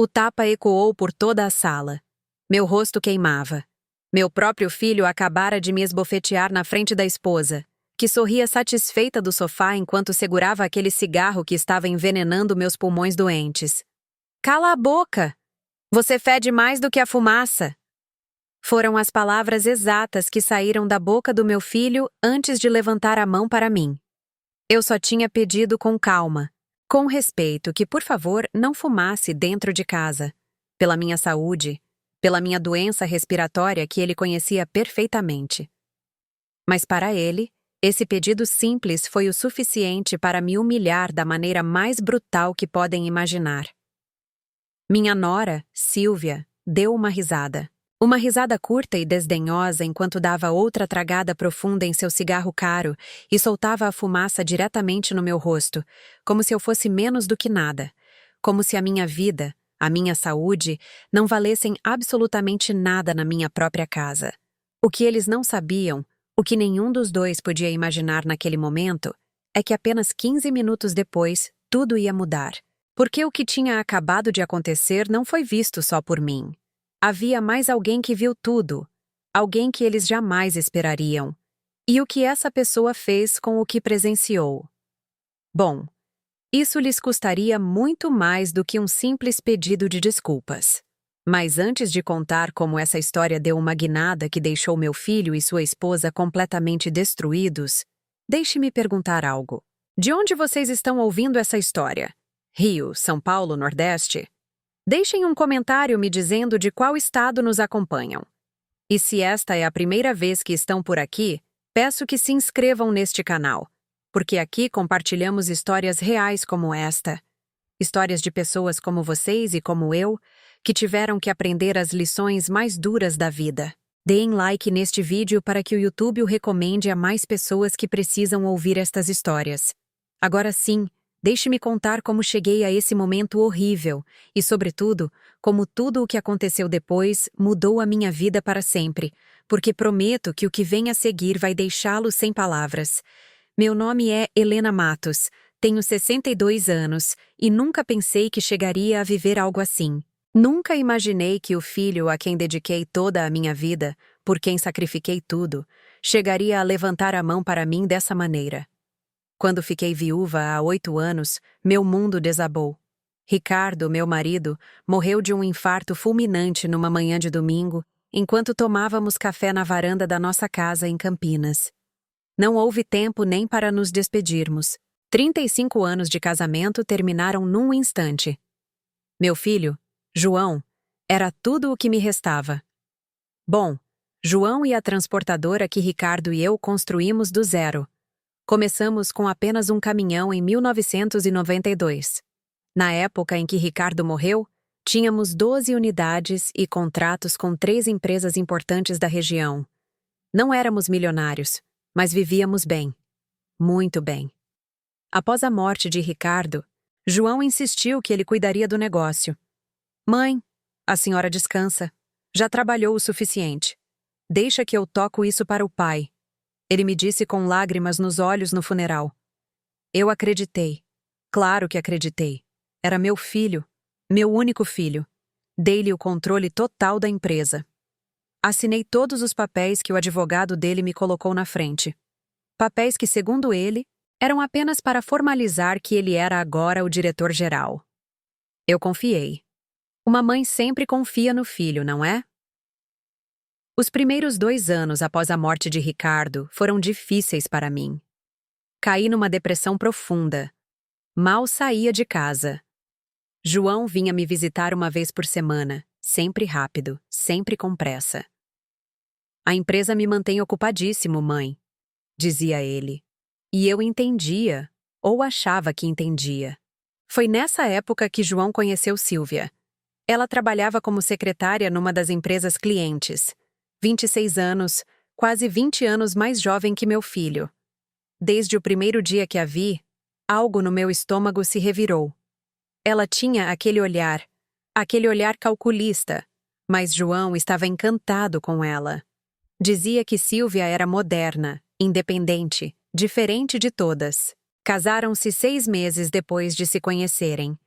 O tapa ecoou por toda a sala. Meu rosto queimava. Meu próprio filho acabara de me esbofetear na frente da esposa, que sorria satisfeita do sofá enquanto segurava aquele cigarro que estava envenenando meus pulmões doentes. "Cala a boca! Você fede mais do que a fumaça!" Foram as palavras exatas que saíram da boca do meu filho antes de levantar a mão para mim. Eu só tinha pedido com calma, com respeito, que por favor não fumasse dentro de casa, pela minha saúde, pela minha doença respiratória que ele conhecia perfeitamente. Mas para ele, esse pedido simples foi o suficiente para me humilhar da maneira mais brutal que podem imaginar. Minha nora, Sílvia, deu uma risada. Uma risada curta e desdenhosa enquanto dava outra tragada profunda em seu cigarro caro e soltava a fumaça diretamente no meu rosto, como se eu fosse menos do que nada, como se a minha vida, a minha saúde, não valessem absolutamente nada na minha própria casa. O que eles não sabiam, o que nenhum dos dois podia imaginar naquele momento, é que apenas 15 minutos depois, tudo ia mudar. Porque o que tinha acabado de acontecer não foi visto só por mim. Havia mais alguém que viu tudo, alguém que eles jamais esperariam. E o que essa pessoa fez com o que presenciou? Bom, isso lhes custaria muito mais do que um simples pedido de desculpas. Mas antes de contar como essa história deu uma guinada que deixou meu filho e sua esposa completamente destruídos, deixe-me perguntar algo. De onde vocês estão ouvindo essa história? Rio, São Paulo, Nordeste? Deixem um comentário me dizendo de qual estado nos acompanham. E se esta é a primeira vez que estão por aqui, peço que se inscrevam neste canal, porque aqui compartilhamos histórias reais como esta. Histórias de pessoas como vocês e como eu, que tiveram que aprender as lições mais duras da vida. Deem like neste vídeo para que o YouTube o recomende a mais pessoas que precisam ouvir estas histórias. Agora sim, deixe-me contar como cheguei a esse momento horrível e, sobretudo, como tudo o que aconteceu depois mudou a minha vida para sempre, porque prometo que o que vem a seguir vai deixá-lo sem palavras. Meu nome é Helena Matos, tenho 62 anos e nunca pensei que chegaria a viver algo assim. Nunca imaginei que o filho a quem dediquei toda a minha vida, por quem sacrifiquei tudo, chegaria a levantar a mão para mim dessa maneira. Quando fiquei viúva há 8 anos, meu mundo desabou. Ricardo, meu marido, morreu de um infarto fulminante numa manhã de domingo, enquanto tomávamos café na varanda da nossa casa em Campinas. Não houve tempo nem para nos despedirmos. 35 anos de casamento terminaram num instante. Meu filho, João, era tudo o que me restava. Bom, João e a transportadora que Ricardo e eu construímos do zero. Começamos com apenas um caminhão em 1992. Na época em que Ricardo morreu, tínhamos 12 unidades e contratos com 3 empresas importantes da região. Não éramos milionários, mas vivíamos bem. Muito bem. Após a morte de Ricardo, João insistiu que ele cuidaria do negócio. "Mãe, a senhora descansa. Já trabalhou o suficiente. Deixa que eu toco isso para o pai." Ele me disse com lágrimas nos olhos no funeral. Eu acreditei. Claro que acreditei. Era meu filho, meu único filho. Dei-lhe o controle total da empresa. Assinei todos os papéis que o advogado dele me colocou na frente. Papéis que, segundo ele, eram apenas para formalizar que ele era agora o diretor-geral. Eu confiei. Uma mãe sempre confia no filho, não é? Os primeiros 2 anos após a morte de Ricardo foram difíceis para mim. Caí numa depressão profunda. Mal saía de casa. João vinha me visitar uma vez por semana, sempre rápido, sempre com pressa. "A empresa me mantém ocupadíssimo, mãe", dizia ele. E eu entendia, ou achava que entendia. Foi nessa época que João conheceu Sílvia. Ela trabalhava como secretária numa das empresas clientes. 26 anos, quase 20 anos mais jovem que meu filho. Desde o primeiro dia que a vi, algo no meu estômago se revirou. Ela tinha aquele olhar calculista, mas João estava encantado com ela. Dizia que Sílvia era moderna, independente, diferente de todas. Casaram-se 6 meses depois de se conhecerem.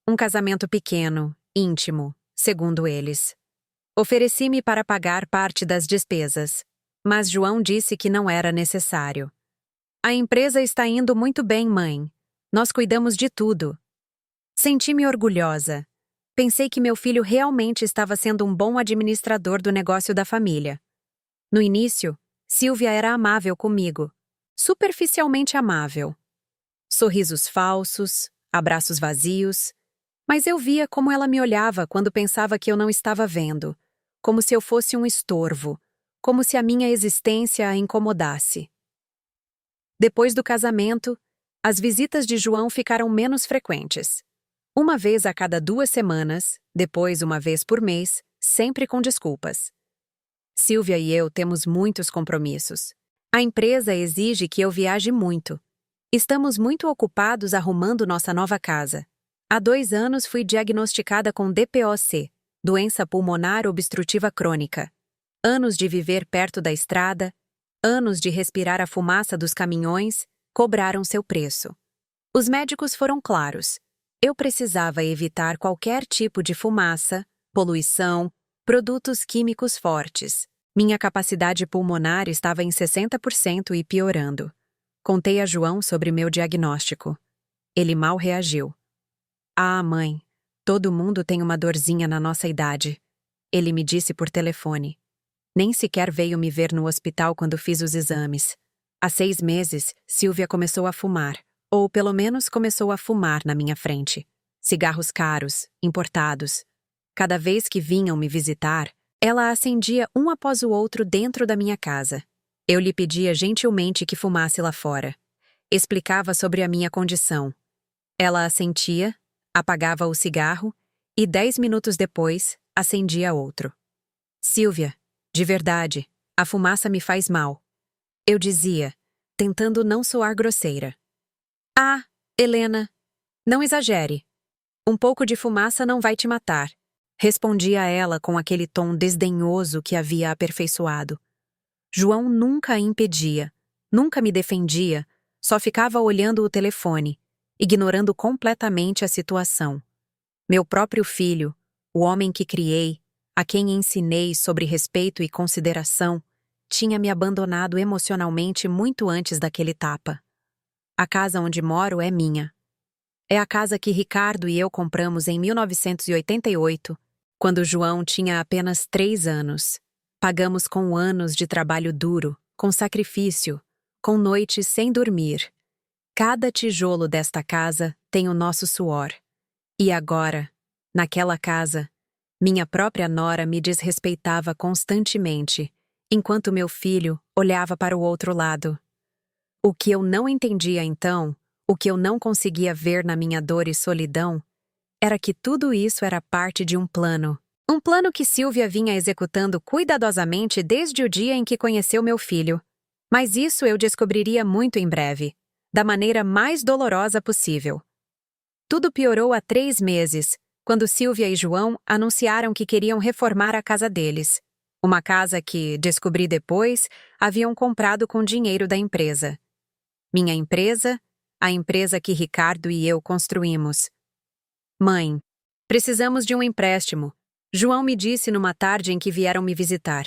Um casamento pequeno, íntimo, segundo eles. Ofereci-me para pagar parte das despesas, mas João disse que não era necessário. A empresa está indo muito bem, mãe. Nós cuidamos de tudo. Senti-me orgulhosa. Pensei que meu filho realmente estava sendo um bom administrador do negócio da família. No início, Silvia era amável comigo, superficialmente amável. Sorrisos falsos, abraços vazios, mas eu via como ela me olhava quando pensava que eu não estava vendo, como se eu fosse um estorvo, como se a minha existência a incomodasse. Depois do casamento, as visitas de João ficaram menos frequentes. Uma vez a cada 2 semanas, depois uma vez por mês, sempre com desculpas. Silvia e eu temos muitos compromissos. A empresa exige que eu viaje muito. Estamos muito ocupados arrumando nossa nova casa. Há 2 anos fui diagnosticada com DPOC, doença pulmonar obstrutiva crônica. Anos de viver perto da estrada, anos de respirar a fumaça dos caminhões, cobraram seu preço. Os médicos foram claros. Eu precisava evitar qualquer tipo de fumaça, poluição, produtos químicos fortes. Minha capacidade pulmonar estava em 60% e piorando. Contei a João sobre meu diagnóstico. Ele mal reagiu. Ah, mãe, todo mundo tem uma dorzinha na nossa idade. Ele me disse por telefone. Nem sequer veio me ver no hospital quando fiz os exames. Há 6 meses, Silvia começou a fumar. Ou pelo menos começou a fumar na minha frente. Cigarros caros, importados. Cada vez que vinham me visitar, ela acendia um após o outro dentro da minha casa. Eu lhe pedia gentilmente que fumasse lá fora. Explicava sobre a minha condição. Ela assentia, apagava o cigarro e 10 minutos depois acendia outro. Silvia, de verdade, a fumaça me faz mal. Eu dizia, tentando não soar grosseira. Ah, Helena, não exagere. Um pouco de fumaça não vai te matar. Respondia ela com aquele tom desdenhoso que havia aperfeiçoado. João nunca a impedia, nunca me defendia, só ficava olhando o telefone, ignorando completamente a situação. Meu próprio filho, o homem que criei, a quem ensinei sobre respeito e consideração, tinha me abandonado emocionalmente muito antes daquele tapa. A casa onde moro é minha. É a casa que Ricardo e eu compramos em 1988, quando João tinha apenas 3 anos. Pagamos com anos de trabalho duro, com sacrifício, com noites sem dormir. Cada tijolo desta casa tem o nosso suor. E agora, naquela casa, minha própria nora me desrespeitava constantemente, enquanto meu filho olhava para o outro lado. O que eu não entendia então, o que eu não conseguia ver na minha dor e solidão, era que tudo isso era parte de um plano. Um plano que Silvia vinha executando cuidadosamente desde o dia em que conheceu meu filho. Mas isso eu descobriria muito em breve, da maneira mais dolorosa possível. Tudo piorou há 3 meses, quando Silvia e João anunciaram que queriam reformar a casa deles. Uma casa que, descobri depois, haviam comprado com dinheiro da empresa. Minha empresa, a empresa que Ricardo e eu construímos. Mãe, precisamos de um empréstimo. João me disse numa tarde em que vieram me visitar.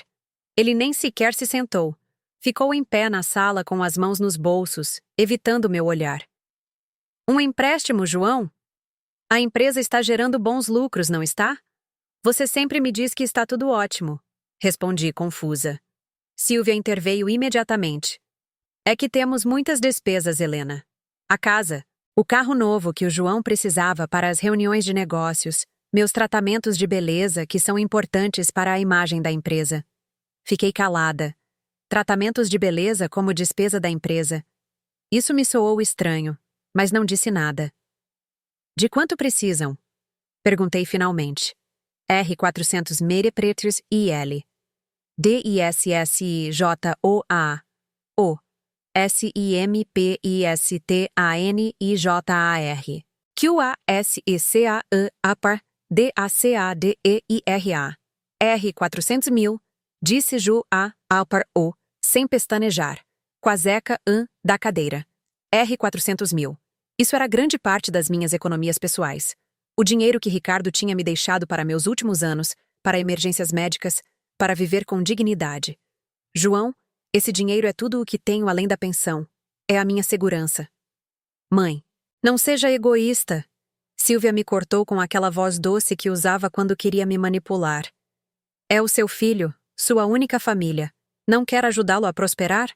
Ele nem sequer se sentou. Ficou em pé na sala com as mãos nos bolsos, evitando meu olhar. Um empréstimo, João? A empresa está gerando bons lucros, não está? Você sempre me diz que está tudo ótimo. Respondi confusa. Silvia interveio imediatamente. É que temos muitas despesas, Helena. A casa, o carro novo que o João precisava para as reuniões de negócios, meus tratamentos de beleza que são importantes para a imagem da empresa. Fiquei calada. Tratamentos de beleza como despesa da empresa. Isso me soou estranho, mas não disse nada. De quanto precisam? Perguntei finalmente. R$ 400 ml IL. DISSIJOA. O. SIMPISTANIJAR. QASECAE APAR DACADEIRA. R$ 400 mil, disse Ju a APAR O, sem pestanejar. Quaseca da cadeira. R$ 400 mil. Isso era grande parte das minhas economias pessoais. O dinheiro que Ricardo tinha me deixado para meus últimos anos, para emergências médicas, para viver com dignidade. João, esse dinheiro é tudo o que tenho além da pensão. É a minha segurança. Mãe, não seja egoísta. Silvia me cortou com aquela voz doce que usava quando queria me manipular. É o seu filho, sua única família. Não quer ajudá-lo a prosperar?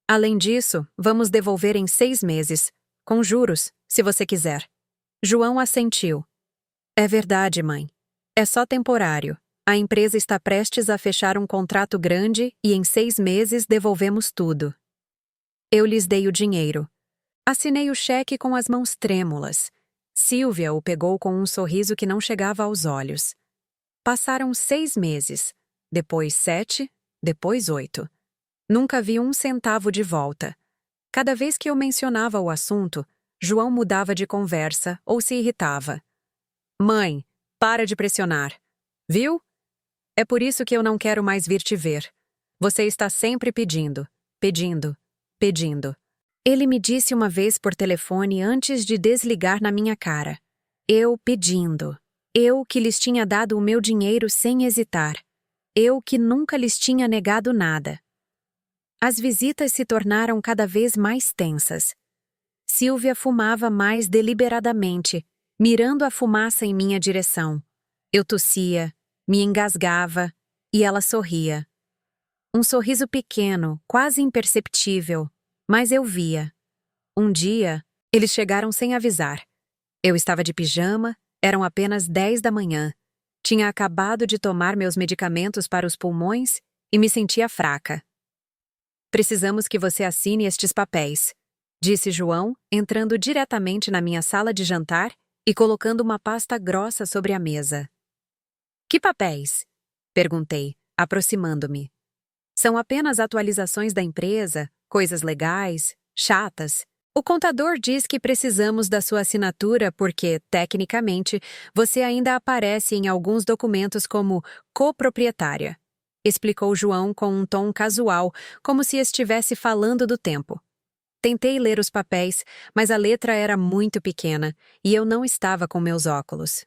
Além disso, vamos devolver em 6 meses, com juros, se você quiser. João assentiu. É verdade, mãe. É só temporário. A empresa está prestes a fechar um contrato grande e em 6 meses devolvemos tudo. Eu lhes dei o dinheiro. Assinei o cheque com as mãos trêmulas. Silvia o pegou com um sorriso que não chegava aos olhos. Passaram 6 meses, depois 7, depois 8. Nunca vi 1 centavo de volta. Cada vez que eu mencionava o assunto, João mudava de conversa ou se irritava. Mãe, para de pressionar. Viu? É por isso que eu não quero mais vir te ver. Você está sempre pedindo, pedindo, pedindo. Ele me disse uma vez por telefone antes de desligar na minha cara. Eu pedindo. Eu que lhes tinha dado o meu dinheiro sem hesitar. Eu que nunca lhes tinha negado nada. As visitas se tornaram cada vez mais tensas. Silvia fumava mais deliberadamente, mirando a fumaça em minha direção. Eu tossia, me engasgava, e ela sorria. Um sorriso pequeno, quase imperceptível, mas eu via. Um dia, eles chegaram sem avisar. Eu estava de pijama, eram apenas 10 da manhã. Tinha acabado de tomar meus medicamentos para os pulmões e me sentia fraca. Precisamos que você assine estes papéis, disse João, entrando diretamente na minha sala de jantar e colocando uma pasta grossa sobre a mesa. Que papéis? Perguntei, aproximando-me. São apenas atualizações da empresa, coisas legais, chatas. O contador diz que precisamos da sua assinatura porque, tecnicamente, você ainda aparece em alguns documentos como coproprietária, explicou João com um tom casual, como se estivesse falando do tempo. Tentei ler os papéis, mas a letra era muito pequena e eu não estava com meus óculos.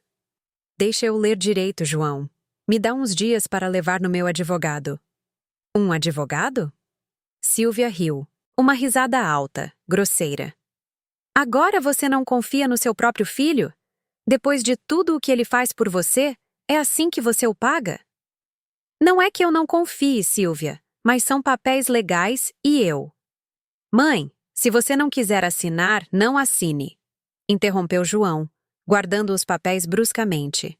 Deixa eu ler direito, João. Me dá uns dias para levar no meu advogado. Um advogado? Silvia riu. Uma risada alta, grosseira. Agora você não confia no seu próprio filho? Depois de tudo o que ele faz por você, é assim que você o paga? Não é que eu não confie, Silvia, mas são papéis legais e eu. Mãe, se você não quiser assinar, não assine, interrompeu João, guardando os papéis bruscamente.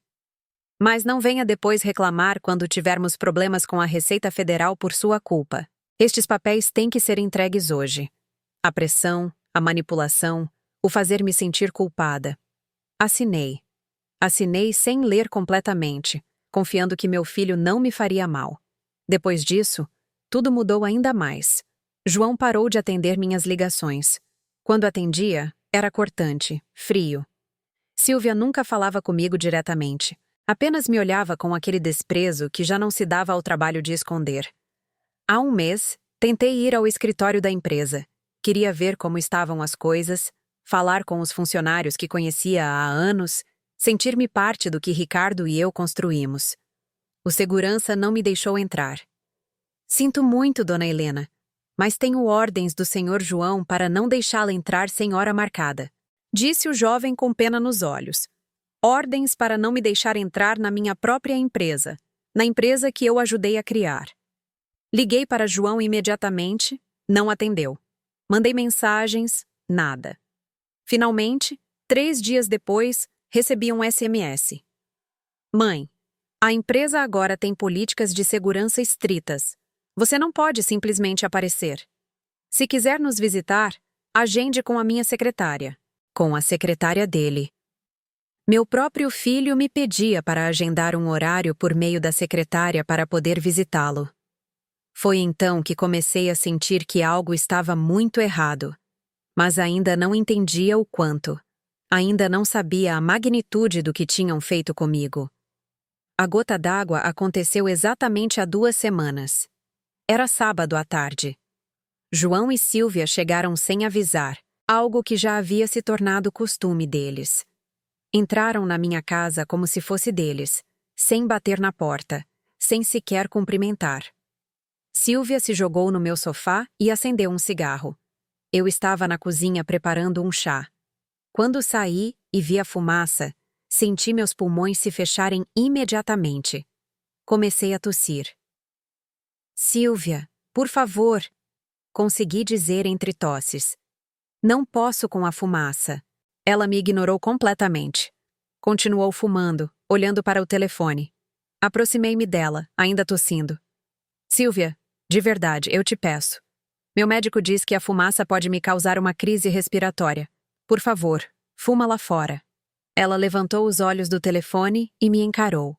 Mas não venha depois reclamar quando tivermos problemas com a Receita Federal por sua culpa. Estes papéis têm que ser entregues hoje. A pressão, a manipulação, o fazer me sentir culpada. Assinei. Assinei sem ler completamente, confiando que meu filho não me faria mal. Depois disso, tudo mudou ainda mais. João parou de atender minhas ligações. Quando atendia, era cortante, frio. Silvia nunca falava comigo diretamente. Apenas me olhava com aquele desprezo que já não se dava ao trabalho de esconder. Há um mês, tentei ir ao escritório da empresa. Queria ver como estavam as coisas, falar com os funcionários que conhecia há anos, sentir-me parte do que Ricardo e eu construímos. O segurança não me deixou entrar. Sinto muito, dona Helena, mas tenho ordens do senhor João para não deixá-la entrar sem hora marcada, disse o jovem com pena nos olhos. Ordens para não me deixar entrar na minha própria empresa, na empresa que eu ajudei a criar. Liguei para João imediatamente, não atendeu. Mandei mensagens, nada. Finalmente, 3 dias depois, recebi um SMS. Mãe, a empresa agora tem políticas de segurança estritas. Você não pode simplesmente aparecer. Se quiser nos visitar, agende com a minha secretária. Com a secretária dele. Meu próprio filho me pedia para agendar um horário por meio da secretária para poder visitá-lo. Foi então que comecei a sentir que algo estava muito errado, mas ainda não entendia o quanto. Ainda não sabia a magnitude do que tinham feito comigo. A gota d'água aconteceu exatamente há 2 semanas. Era sábado à tarde. João e Silvia chegaram sem avisar, algo que já havia se tornado costume deles. Entraram na minha casa como se fosse deles, sem bater na porta, sem sequer cumprimentar. Silvia se jogou no meu sofá e acendeu um cigarro. Eu estava na cozinha preparando um chá. Quando saí e vi a fumaça, senti meus pulmões se fecharem imediatamente. Comecei a tossir. Silvia, por favor, consegui dizer entre tosses. Não posso com a fumaça. Ela me ignorou completamente. Continuou fumando, olhando para o telefone. Aproximei-me dela, ainda tossindo. Silvia, de verdade, eu te peço. Meu médico diz que a fumaça pode me causar uma crise respiratória. Por favor, fuma lá fora. Ela levantou os olhos do telefone e me encarou.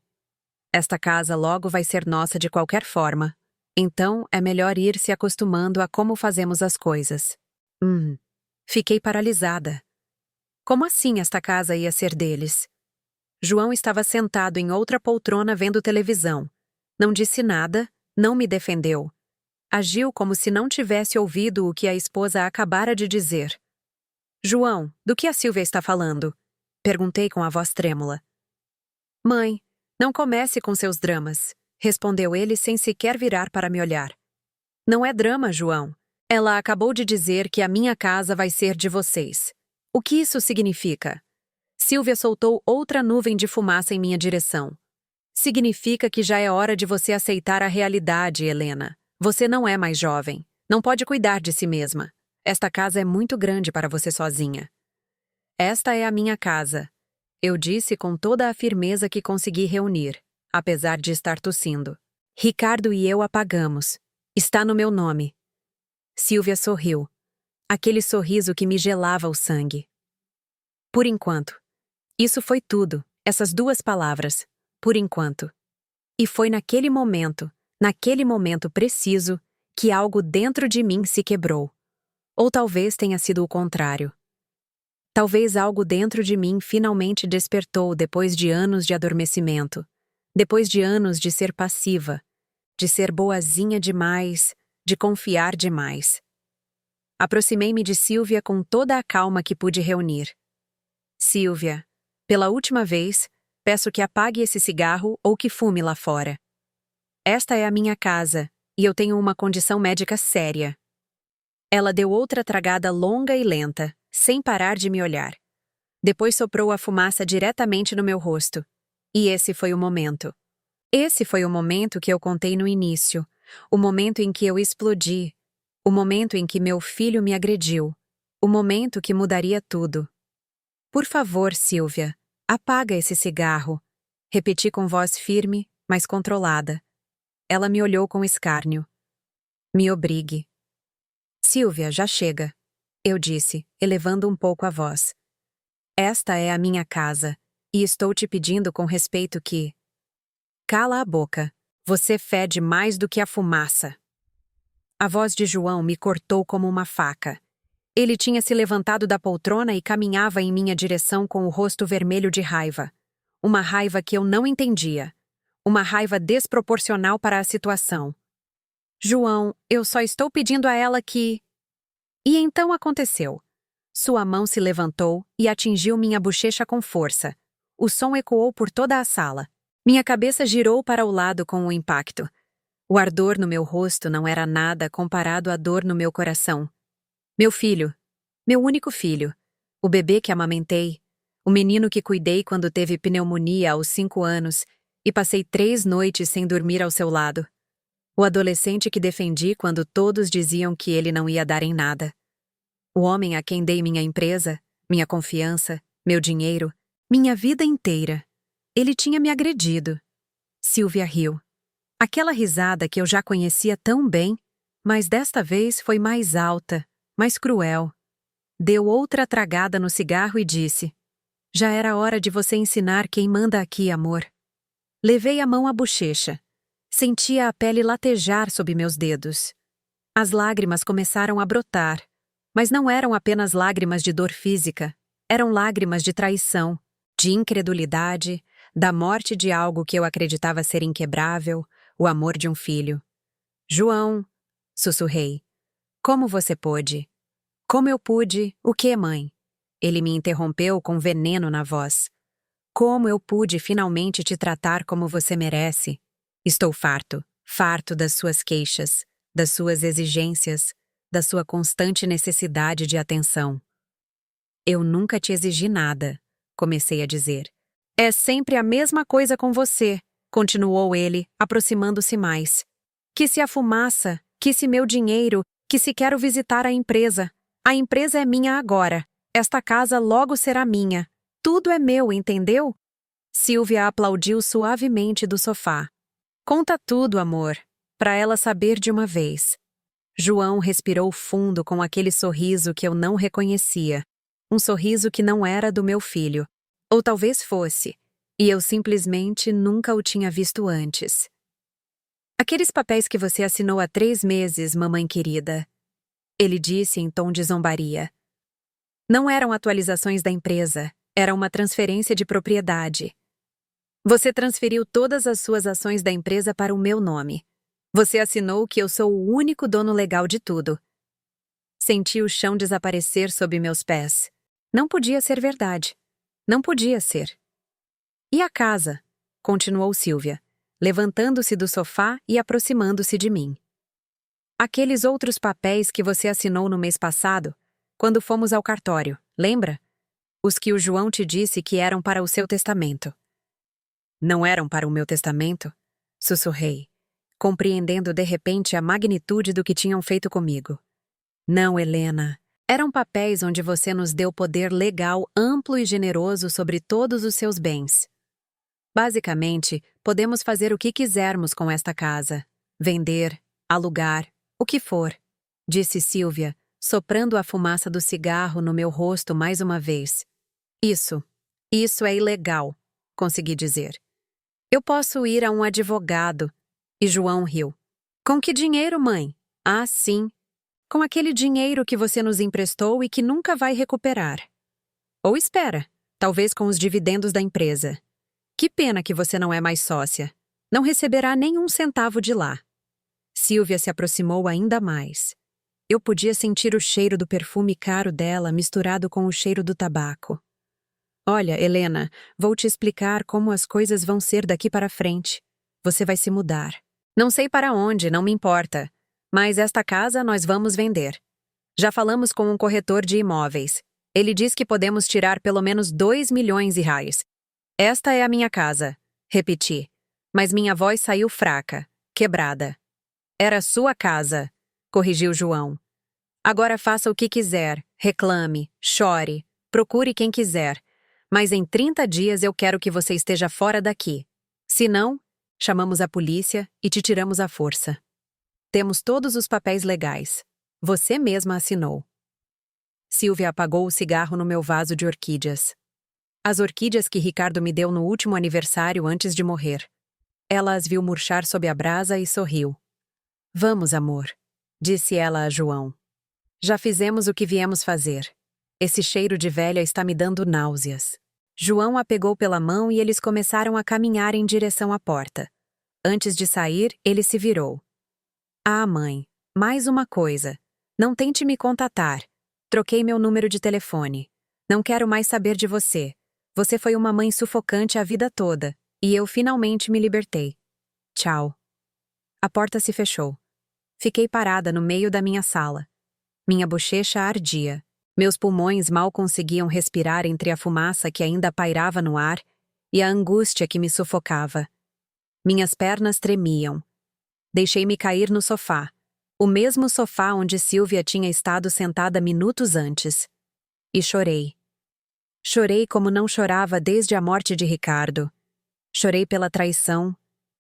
Esta casa logo vai ser nossa de qualquer forma. Então é melhor ir se acostumando a como fazemos as coisas. Fiquei paralisada. Como assim esta casa ia ser deles? João estava sentado em outra poltrona vendo televisão. Não disse nada, não me defendeu. Agiu como se não tivesse ouvido o que a esposa acabara de dizer. João, do que a Silvia está falando? Perguntei com a voz trêmula. Mãe, não comece com seus dramas, respondeu ele sem sequer virar para me olhar. Não é drama, João. Ela acabou de dizer que a minha casa vai ser de vocês. O que isso significa? Silvia soltou outra nuvem de fumaça em minha direção. Significa que já é hora de você aceitar a realidade, Helena. Você não é mais jovem. Não pode cuidar de si mesma. Esta casa é muito grande para você sozinha. Esta é a minha casa, eu disse com toda a firmeza que consegui reunir, apesar de estar tossindo. Ricardo e eu a pagamos. Está no meu nome. Silvia sorriu. Aquele sorriso que me gelava o sangue. Por enquanto. Isso foi tudo, essas duas palavras. Por enquanto. E foi naquele momento preciso, que algo dentro de mim se quebrou. Ou talvez tenha sido o contrário. Talvez algo dentro de mim finalmente despertou depois de anos de adormecimento, depois de anos de ser passiva, de ser boazinha demais, de confiar demais. Aproximei-me de Silvia com toda a calma que pude reunir. Silvia, pela última vez, peço que apague esse cigarro ou que fume lá fora. Esta é a minha casa, e eu tenho uma condição médica séria. Ela deu outra tragada longa e lenta, sem parar de me olhar. Depois soprou a fumaça diretamente no meu rosto. E esse foi o momento. Esse foi o momento que eu contei no início, o momento em que eu explodi, o momento em que meu filho me agrediu, o momento que mudaria tudo. Por favor, Silvia, apaga esse cigarro, repeti com voz firme, mas controlada. Ela me olhou com escárnio. Me obrigue. Silvia, já chega, eu disse, elevando um pouco a voz. Esta é a minha casa, e estou te pedindo com respeito que... Cala a boca, você fede mais do que a fumaça. A voz de João me cortou como uma faca. Ele tinha se levantado da poltrona e caminhava em minha direção com o rosto vermelho de raiva. Uma raiva que eu não entendia. Uma raiva desproporcional para a situação. João, eu só estou pedindo a ela que... E então aconteceu. Sua mão se levantou e atingiu minha bochecha com força. O som ecoou por toda a sala. Minha cabeça girou para o lado com o impacto. O ardor no meu rosto não era nada comparado à dor no meu coração. Meu filho, meu único filho, o bebê que amamentei, o menino que cuidei quando teve pneumonia aos 5 anos e passei 3 noites sem dormir ao seu lado. O adolescente que defendi quando todos diziam que ele não ia dar em nada. O homem a quem dei minha empresa, minha confiança, meu dinheiro, minha vida inteira. Ele tinha me agredido. Silvia riu. Aquela risada que eu já conhecia tão bem, mas desta vez foi mais alta, mais cruel. Deu outra tragada no cigarro e disse: Já era hora de você ensinar quem manda aqui, amor. Levei a mão à bochecha. Sentia a pele latejar sob meus dedos. As lágrimas começaram a brotar, mas não eram apenas lágrimas de dor física, eram lágrimas de traição, de incredulidade, da morte de algo que eu acreditava ser inquebrável, o amor de um filho. João, sussurrei. Como você pôde? Como eu pude? O quê, mãe? Ele me interrompeu com veneno na voz. Como eu pude finalmente te tratar como você merece? Estou farto, farto das suas queixas, das suas exigências, da sua constante necessidade de atenção. Eu nunca te exigi nada, comecei a dizer. É sempre a mesma coisa com você, continuou ele, aproximando-se mais. Que se a fumaça, que se meu dinheiro, que se quero visitar a empresa. A empresa é minha agora. Esta casa logo será minha. Tudo é meu, entendeu? Silvia aplaudiu suavemente do sofá. Conta tudo, amor, para ela saber de uma vez. João respirou fundo com aquele sorriso que eu não reconhecia. Um sorriso que não era do meu filho. Ou talvez fosse, e eu simplesmente nunca o tinha visto antes. Aqueles papéis que você assinou há 3 meses, mamãe querida. Ele disse em tom de zombaria. Não eram atualizações da empresa, era uma transferência de propriedade. Você transferiu todas as suas ações da empresa para o meu nome. Você assinou que eu sou o único dono legal de tudo. Senti o chão desaparecer sob meus pés. Não podia ser verdade. Não podia ser. E a casa? Continuou Silvia, levantando-se do sofá e aproximando-se de mim. Aqueles outros papéis que você assinou no mês passado, quando fomos ao cartório, lembra? Os que o João te disse que eram para o seu testamento. Não eram para o meu testamento? Sussurrei, compreendendo de repente a magnitude do que tinham feito comigo. Não, Helena. Eram papéis onde você nos deu poder legal amplo e generoso sobre todos os seus bens. Basicamente, podemos fazer o que quisermos com esta casa. Vender, alugar, o que for, disse Silvia, soprando a fumaça do cigarro no meu rosto mais uma vez. Isso é ilegal, consegui dizer. Eu posso ir a um advogado. E João riu. Com que dinheiro, mãe? Ah, sim. Com aquele dinheiro que você nos emprestou e que nunca vai recuperar. Ou espera, talvez com os dividendos da empresa. Que pena que você não é mais sócia. Não receberá nenhum centavo de lá. Silvia se aproximou ainda mais. Eu podia sentir o cheiro do perfume caro dela misturado com o cheiro do tabaco. Olha, Helena, vou te explicar como as coisas vão ser daqui para frente. Você vai se mudar. Não sei para onde, não me importa. Mas esta casa nós vamos vender. Já falamos com um corretor de imóveis. Ele diz que podemos tirar pelo menos 2 milhões e raios. Esta é a minha casa, repeti. Mas minha voz saiu fraca, quebrada. Era sua casa, corrigiu João. Agora faça o que quiser, reclame, chore, procure quem quiser. Mas em 30 dias eu quero que você esteja fora daqui. Se não, chamamos a polícia e te tiramos à força. Temos todos os papéis legais. Você mesma assinou. Silvia apagou o cigarro no meu vaso de orquídeas. As orquídeas que Ricardo me deu no último aniversário antes de morrer. Ela as viu murchar sob a brasa e sorriu. Vamos, amor, disse ela a João. Já fizemos o que viemos fazer. Esse cheiro de velha está me dando náuseas. João a pegou pela mão e eles começaram a caminhar em direção à porta. Antes de sair, ele se virou. Ah, mãe, mais uma coisa. Não tente me contatar. Troquei meu número de telefone. Não quero mais saber de você. Você foi uma mãe sufocante a vida toda, e eu finalmente me libertei. Tchau. A porta se fechou. Fiquei parada no meio da minha sala. Minha bochecha ardia. Meus pulmões mal conseguiam respirar entre a fumaça que ainda pairava no ar e a angústia que me sufocava. Minhas pernas tremiam. Deixei-me cair no sofá, o mesmo sofá onde Silvia tinha estado sentada minutos antes. E chorei. Chorei como não chorava desde a morte de Ricardo. Chorei pela traição,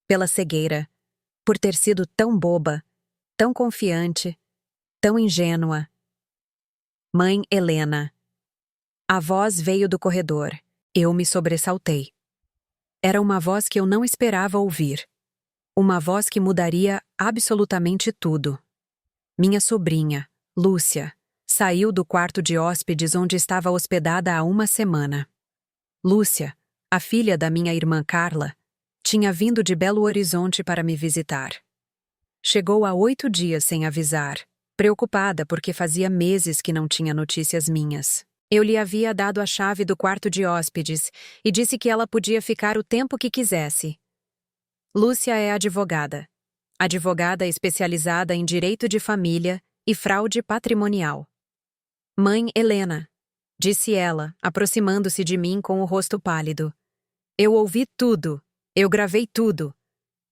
pela cegueira, por ter sido tão boba, tão confiante, tão ingênua. Mãe Helena. A voz veio do corredor. Eu me sobressaltei. Era uma voz que eu não esperava ouvir. Uma voz que mudaria absolutamente tudo. Minha sobrinha, Lúcia, saiu do quarto de hóspedes onde estava hospedada há uma semana. Lúcia, a filha da minha irmã Carla, tinha vindo de Belo Horizonte para me visitar. Chegou há 8 dias sem avisar, preocupada porque fazia meses que não tinha notícias minhas. Eu lhe havia dado a chave do quarto de hóspedes e disse que ela podia ficar o tempo que quisesse. Lúcia é advogada. Advogada especializada em direito de família e fraude patrimonial. Mãe Helena, disse ela, aproximando-se de mim com o rosto pálido. Eu ouvi tudo. Eu gravei tudo.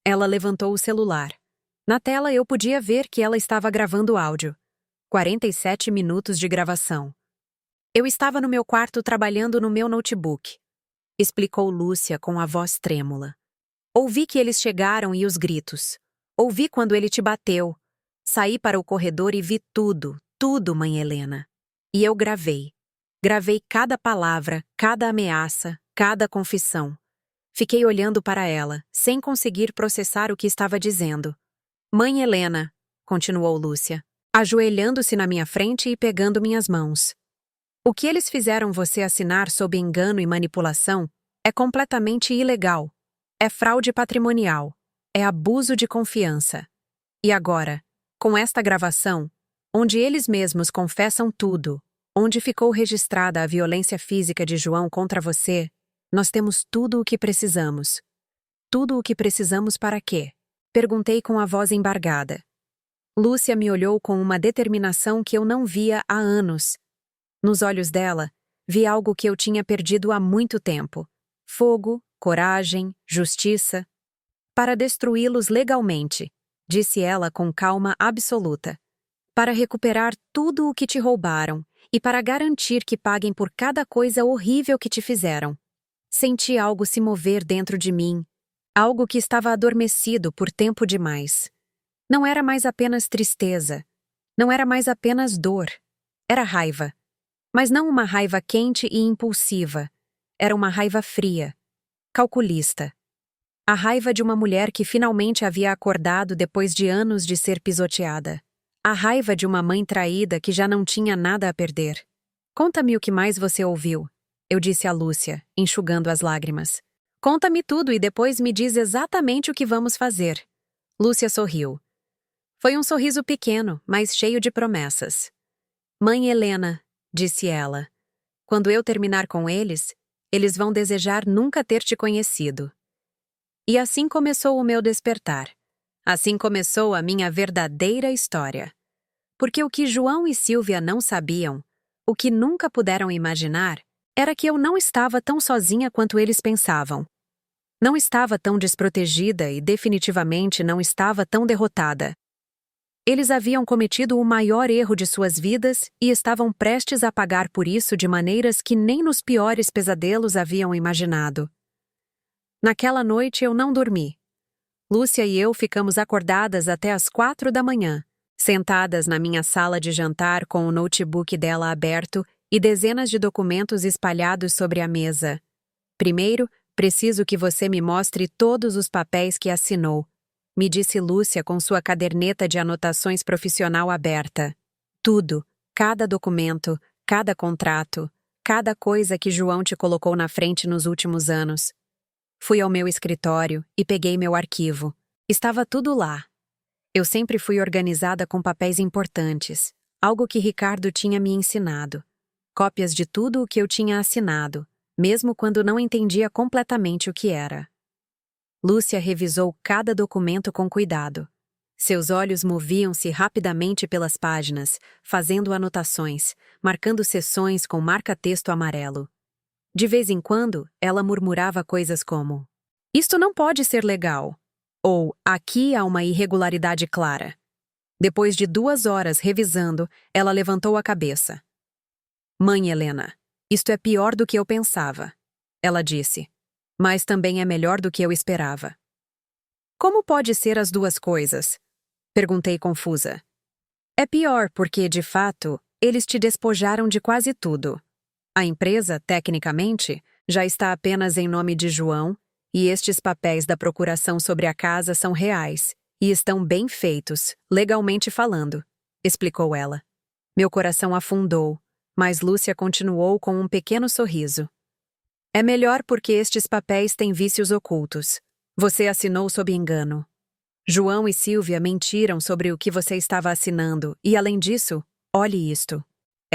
Ela levantou o celular. Na tela eu podia ver que ela estava gravando áudio. 47 minutos de gravação. Eu estava no meu quarto trabalhando no meu notebook, explicou Lúcia com a voz trêmula. Ouvi que eles chegaram e os gritos. Ouvi quando ele te bateu. Saí para o corredor e vi tudo, tudo, mãe Helena. E eu gravei. Gravei cada palavra, cada ameaça, cada confissão. Fiquei olhando para ela, sem conseguir processar o que estava dizendo. Mãe Helena, continuou Lúcia, ajoelhando-se na minha frente e pegando minhas mãos. O que eles fizeram você assinar sob engano e manipulação é completamente ilegal. É fraude patrimonial. É abuso de confiança. E agora, com esta gravação, onde eles mesmos confessam tudo, onde ficou registrada a violência física de João contra você, nós temos tudo o que precisamos. Tudo o que precisamos para quê? Perguntei com a voz embargada. Lúcia me olhou com uma determinação que eu não via há anos. Nos olhos dela, vi algo que eu tinha perdido há muito tempo. Fogo, coragem, justiça. Para destruí-los legalmente, disse ela com calma absoluta. Para recuperar tudo o que te roubaram e para garantir que paguem por cada coisa horrível que te fizeram. Senti algo se mover dentro de mim, algo que estava adormecido por tempo demais. Não era mais apenas tristeza, não era mais apenas dor, era raiva. Mas não uma raiva quente e impulsiva. Era uma raiva fria, calculista. A raiva de uma mulher que finalmente havia acordado depois de anos de ser pisoteada. A raiva de uma mãe traída que já não tinha nada a perder. Conta-me o que mais você ouviu, eu disse a Lúcia, enxugando as lágrimas. Conta-me tudo e depois me diz exatamente o que vamos fazer. Lúcia sorriu. Foi um sorriso pequeno, mas cheio de promessas. Mãe Helena, disse ela. Quando eu terminar com eles, eles vão desejar nunca ter te conhecido. E assim começou o meu despertar. Assim começou a minha verdadeira história. Porque o que João e Silvia não sabiam, o que nunca puderam imaginar, era que eu não estava tão sozinha quanto eles pensavam. Não estava tão desprotegida e definitivamente não estava tão derrotada. Eles haviam cometido o maior erro de suas vidas e estavam prestes a pagar por isso de maneiras que nem nos piores pesadelos haviam imaginado. Naquela noite eu não dormi. Lúcia e eu ficamos acordadas até às 4 da manhã, sentadas na minha sala de jantar com o notebook dela aberto e dezenas de documentos espalhados sobre a mesa. Primeiro, preciso que você me mostre todos os papéis que assinou, me disse Lúcia com sua caderneta de anotações profissional aberta. Tudo, cada documento, cada contrato, cada coisa que João te colocou na frente nos últimos anos. Fui ao meu escritório e peguei meu arquivo. Estava tudo lá. Eu sempre fui organizada com papéis importantes, algo que Ricardo tinha me ensinado. Cópias de tudo o que eu tinha assinado, mesmo quando não entendia completamente o que era. Lúcia revisou cada documento com cuidado. Seus olhos moviam-se rapidamente pelas páginas, fazendo anotações, marcando seções com marca-texto amarelo. De vez em quando, ela murmurava coisas como: "Isto não pode ser legal", ou "Aqui há uma irregularidade clara". Depois de 2 horas revisando, ela levantou a cabeça. "Mãe Helena, isto é pior do que eu pensava", ela disse. "Mas também é melhor do que eu esperava." "Como pode ser as duas coisas?" perguntei confusa. "É pior porque, de fato, eles te despojaram de quase tudo. A empresa, tecnicamente, já está apenas em nome de João, e estes papéis da procuração sobre a casa são reais, e estão bem feitos, legalmente falando", explicou ela. Meu coração afundou, mas Lúcia continuou com um pequeno sorriso. "É melhor porque estes papéis têm vícios ocultos. Você assinou sob engano. João e Silvia mentiram sobre o que você estava assinando e, além disso, olhe isto."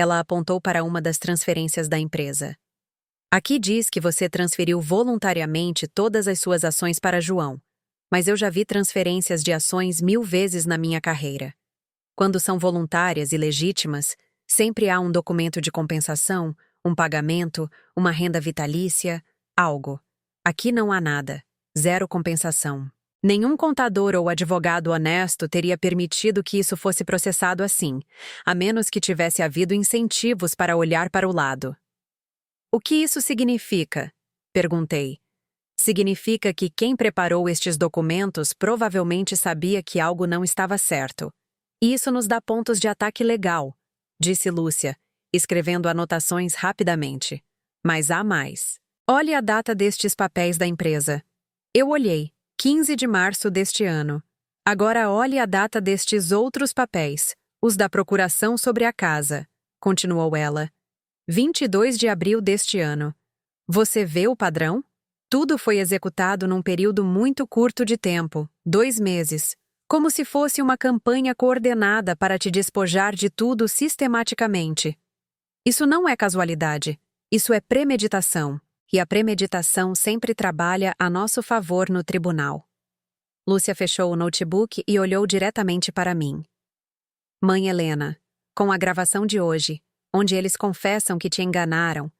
Ela apontou para uma das transferências da empresa. Aqui diz que você transferiu voluntariamente todas as suas ações para João, mas eu já vi transferências de ações 1000 vezes na minha carreira. Quando são voluntárias e legítimas, sempre há um documento de compensação, um pagamento, uma renda vitalícia, algo. Aqui não há nada. Zero compensação. Nenhum contador ou advogado honesto teria permitido que isso fosse processado assim, a menos que tivesse havido incentivos para olhar para o lado. O que isso significa? Perguntei. Significa que quem preparou estes documentos provavelmente sabia que algo não estava certo. E isso nos dá pontos de ataque legal, disse Lúcia, escrevendo anotações rapidamente. Mas há mais. Olhe a data destes papéis da empresa. Eu olhei. 15 de março deste ano. Agora olhe a data destes outros papéis, os da procuração sobre a casa, continuou ela. 22 de abril deste ano. Você vê o padrão? Tudo foi executado num período muito curto de tempo, 2 meses, como se fosse uma campanha coordenada para te despojar de tudo sistematicamente. Isso não é casualidade, isso é premeditação. E a premeditação sempre trabalha a nosso favor no tribunal. Lúcia fechou o notebook e olhou diretamente para mim. Mãe Helena, com a gravação de hoje, onde eles confessam que te enganaram,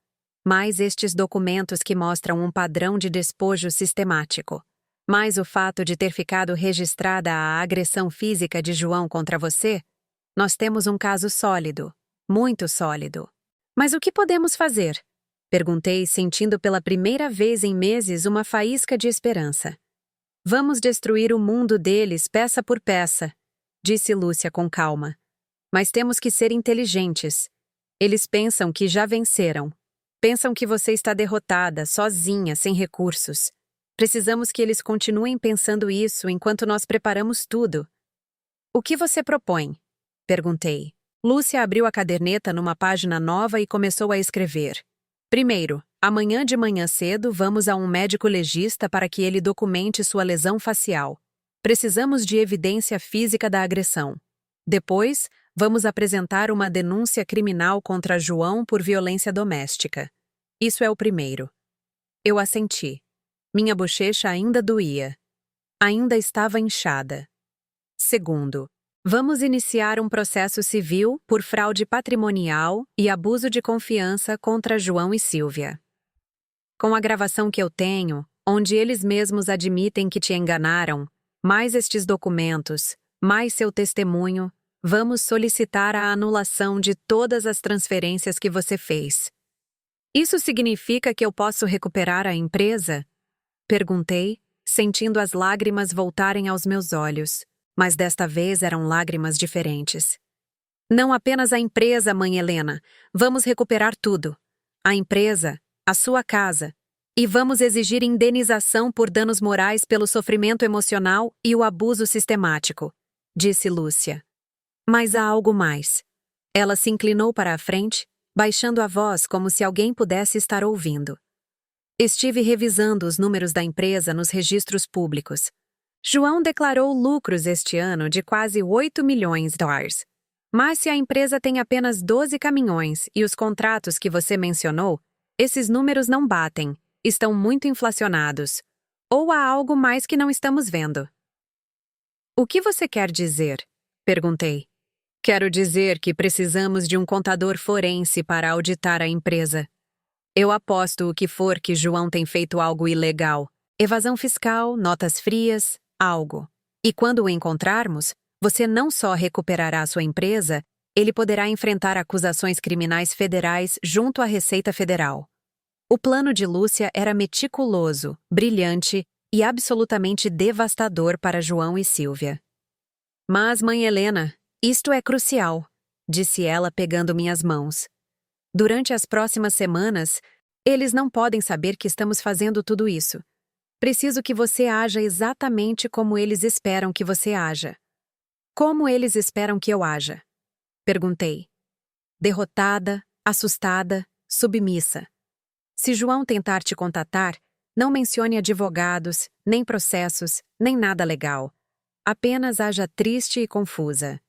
mais estes documentos que mostram um padrão de despojo sistemático, mais o fato de ter ficado registrada a agressão física de João contra você, nós temos um caso sólido, muito sólido. Mas o que podemos fazer? Perguntei, sentindo pela primeira vez em meses uma faísca de esperança. Vamos destruir o mundo deles peça por peça, disse Lúcia com calma. Mas temos que ser inteligentes. Eles pensam que já venceram. Pensam que você está derrotada, sozinha, sem recursos. Precisamos que eles continuem pensando isso enquanto nós preparamos tudo. O que você propõe? Perguntei. Lúcia abriu a caderneta numa página nova e começou a escrever. Primeiro, amanhã de manhã cedo vamos a um médico legista para que ele documente sua lesão facial. Precisamos de evidência física da agressão. Depois, vamos apresentar uma denúncia criminal contra João por violência doméstica. Isso é o primeiro. Eu assenti. Minha bochecha ainda doía. Ainda estava inchada. Segundo, vamos iniciar um processo civil por fraude patrimonial e abuso de confiança contra João e Silvia. Com a gravação que eu tenho, onde eles mesmos admitem que te enganaram, mais estes documentos, mais seu testemunho, vamos solicitar a anulação de todas as transferências que você fez. Isso significa que eu posso recuperar a empresa? Perguntei, sentindo as lágrimas voltarem aos meus olhos. Mas desta vez eram lágrimas diferentes. Não apenas a empresa, mãe Helena. Vamos recuperar tudo. A empresa, a sua casa. E vamos exigir indenização por danos morais pelo sofrimento emocional e o abuso sistemático, disse Lúcia. Mas há algo mais. Ela se inclinou para a frente, baixando a voz como se alguém pudesse estar ouvindo. Estive revisando os números da empresa nos registros públicos. João declarou lucros este ano de quase 8 milhões de dólares. Mas se a empresa tem apenas 12 caminhões e os contratos que você mencionou, esses números não batem, estão muito inflacionados. Ou há algo mais que não estamos vendo? O que você quer dizer? Perguntei. Quero dizer que precisamos de um contador forense para auditar a empresa. Eu aposto o que for que João tem feito algo ilegal. Evasão fiscal, notas frias, algo. E quando o encontrarmos, você não só recuperará sua empresa, ele poderá enfrentar acusações criminais federais junto à Receita Federal. O plano de Lúcia era meticuloso, brilhante e absolutamente devastador para João e Silvia. Mas, mãe Helena, isto é crucial, disse ela pegando minhas mãos. Durante as próximas semanas, eles não podem saber que estamos fazendo tudo isso. Preciso que você haja exatamente como eles esperam que você haja. Como eles esperam que eu haja? Perguntei. Derrotada, assustada, submissa. Se João tentar te contatar, não mencione advogados, nem processos, nem nada legal. Apenas haja triste e confusa.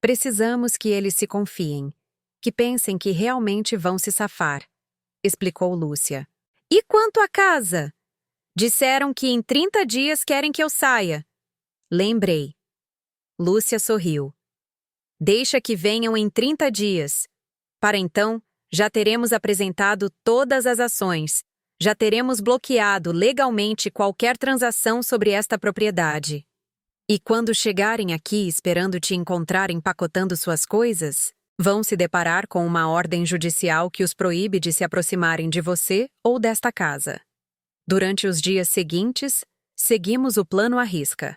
Precisamos que eles se confiem. que pensem que realmente vão se safar, explicou Lúcia. E quanto à casa? Disseram que em 30 dias querem que eu saia. Lembrei. Lúcia sorriu. Deixa que venham em 30 dias. Para então, já teremos apresentado todas as ações. Já teremos bloqueado legalmente qualquer transação sobre esta propriedade. E quando chegarem aqui esperando te encontrar empacotando suas coisas, vão se deparar com uma ordem judicial que os proíbe de se aproximarem de você ou desta casa. Durante os dias seguintes, seguimos o plano à risca.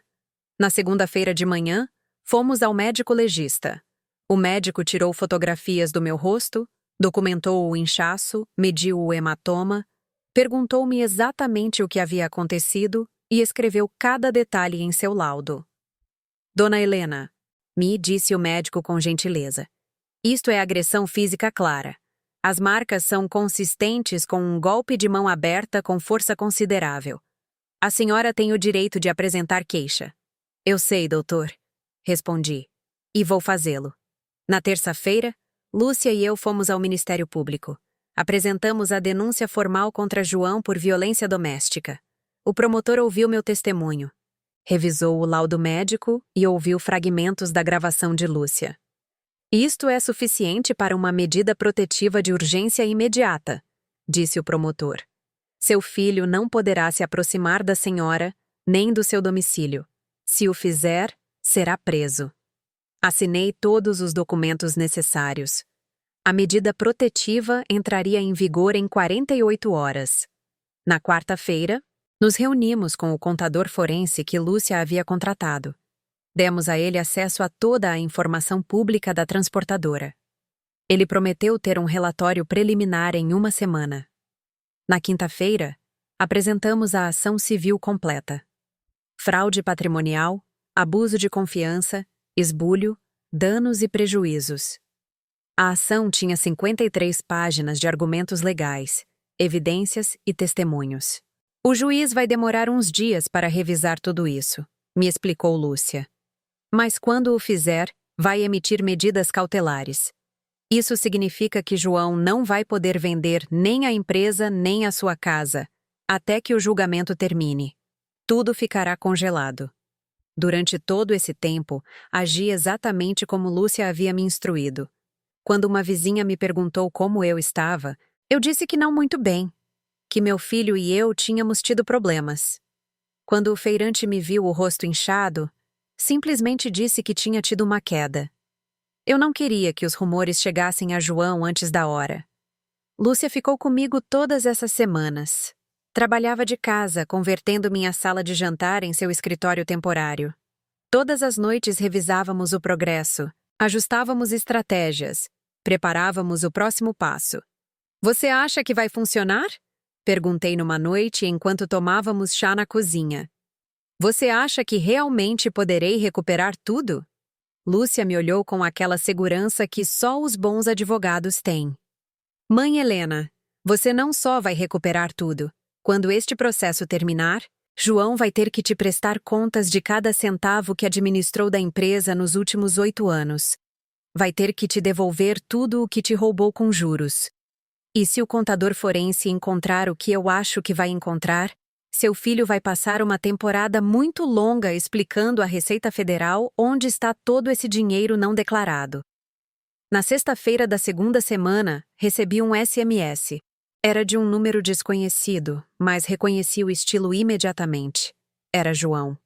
Na segunda-feira de manhã, fomos ao médico legista. O médico tirou fotografias do meu rosto, documentou o inchaço, mediu o hematoma, perguntou-me exatamente o que havia acontecido e escreveu cada detalhe em seu laudo. Dona Helena, me disse o médico com gentileza. Isto é agressão física clara. As marcas são consistentes com um golpe de mão aberta com força considerável. A senhora tem o direito de apresentar queixa. Eu sei, doutor, respondi, e vou fazê-lo. Na terça-feira, Lúcia e eu fomos ao Ministério Público. Apresentamos a denúncia formal contra João por violência doméstica. O promotor ouviu meu testemunho. Revisou o laudo médico e ouviu fragmentos da gravação de Lúcia. Isto é suficiente para uma medida protetiva de urgência imediata, disse o promotor. Seu filho não poderá se aproximar da senhora, nem do seu domicílio. Se o fizer, será preso. Assinei todos os documentos necessários. A medida protetiva entraria em vigor em 48 horas. Na quarta-feira, nos reunimos com o contador forense que Lúcia havia contratado. Demos a ele acesso a toda a informação pública da transportadora. Ele prometeu ter um relatório preliminar em uma semana. Na quinta-feira, apresentamos a ação civil completa. Fraude patrimonial, abuso de confiança, esbulho, danos e prejuízos. A ação tinha 53 páginas de argumentos legais, evidências e testemunhos. O juiz vai demorar uns dias para revisar tudo isso, me explicou Lúcia. Mas quando o fizer, vai emitir medidas cautelares. Isso significa que João não vai poder vender nem a empresa nem a sua casa, até que o julgamento termine. Tudo ficará congelado. Durante todo esse tempo, agi exatamente como Lúcia havia me instruído. Quando uma vizinha me perguntou como eu estava, eu disse que não muito bem, que meu filho e eu tínhamos tido problemas. Quando o feirante me viu o rosto inchado, simplesmente disse que tinha tido uma queda. Eu não queria que os rumores chegassem a João antes da hora. Lúcia ficou comigo todas essas semanas. Trabalhava de casa, convertendo minha sala de jantar em seu escritório temporário. Todas as noites revisávamos o progresso, ajustávamos estratégias, preparávamos o próximo passo. Você acha que vai funcionar? Perguntei numa noite enquanto tomávamos chá na cozinha. Você acha que realmente poderei recuperar tudo? Lúcia me olhou com aquela segurança que só os bons advogados têm. Mãe Helena, você não só vai recuperar tudo. Quando este processo terminar, João vai ter que te prestar contas de cada centavo que administrou da empresa nos últimos 8 anos. Vai ter que te devolver tudo o que te roubou com juros. E se o contador forense encontrar o que eu acho que vai encontrar, seu filho vai passar uma temporada muito longa explicando à Receita Federal onde está todo esse dinheiro não declarado. Na sexta-feira da segunda semana, recebi um SMS. Era de um número desconhecido, mas reconheci o estilo imediatamente. Era João.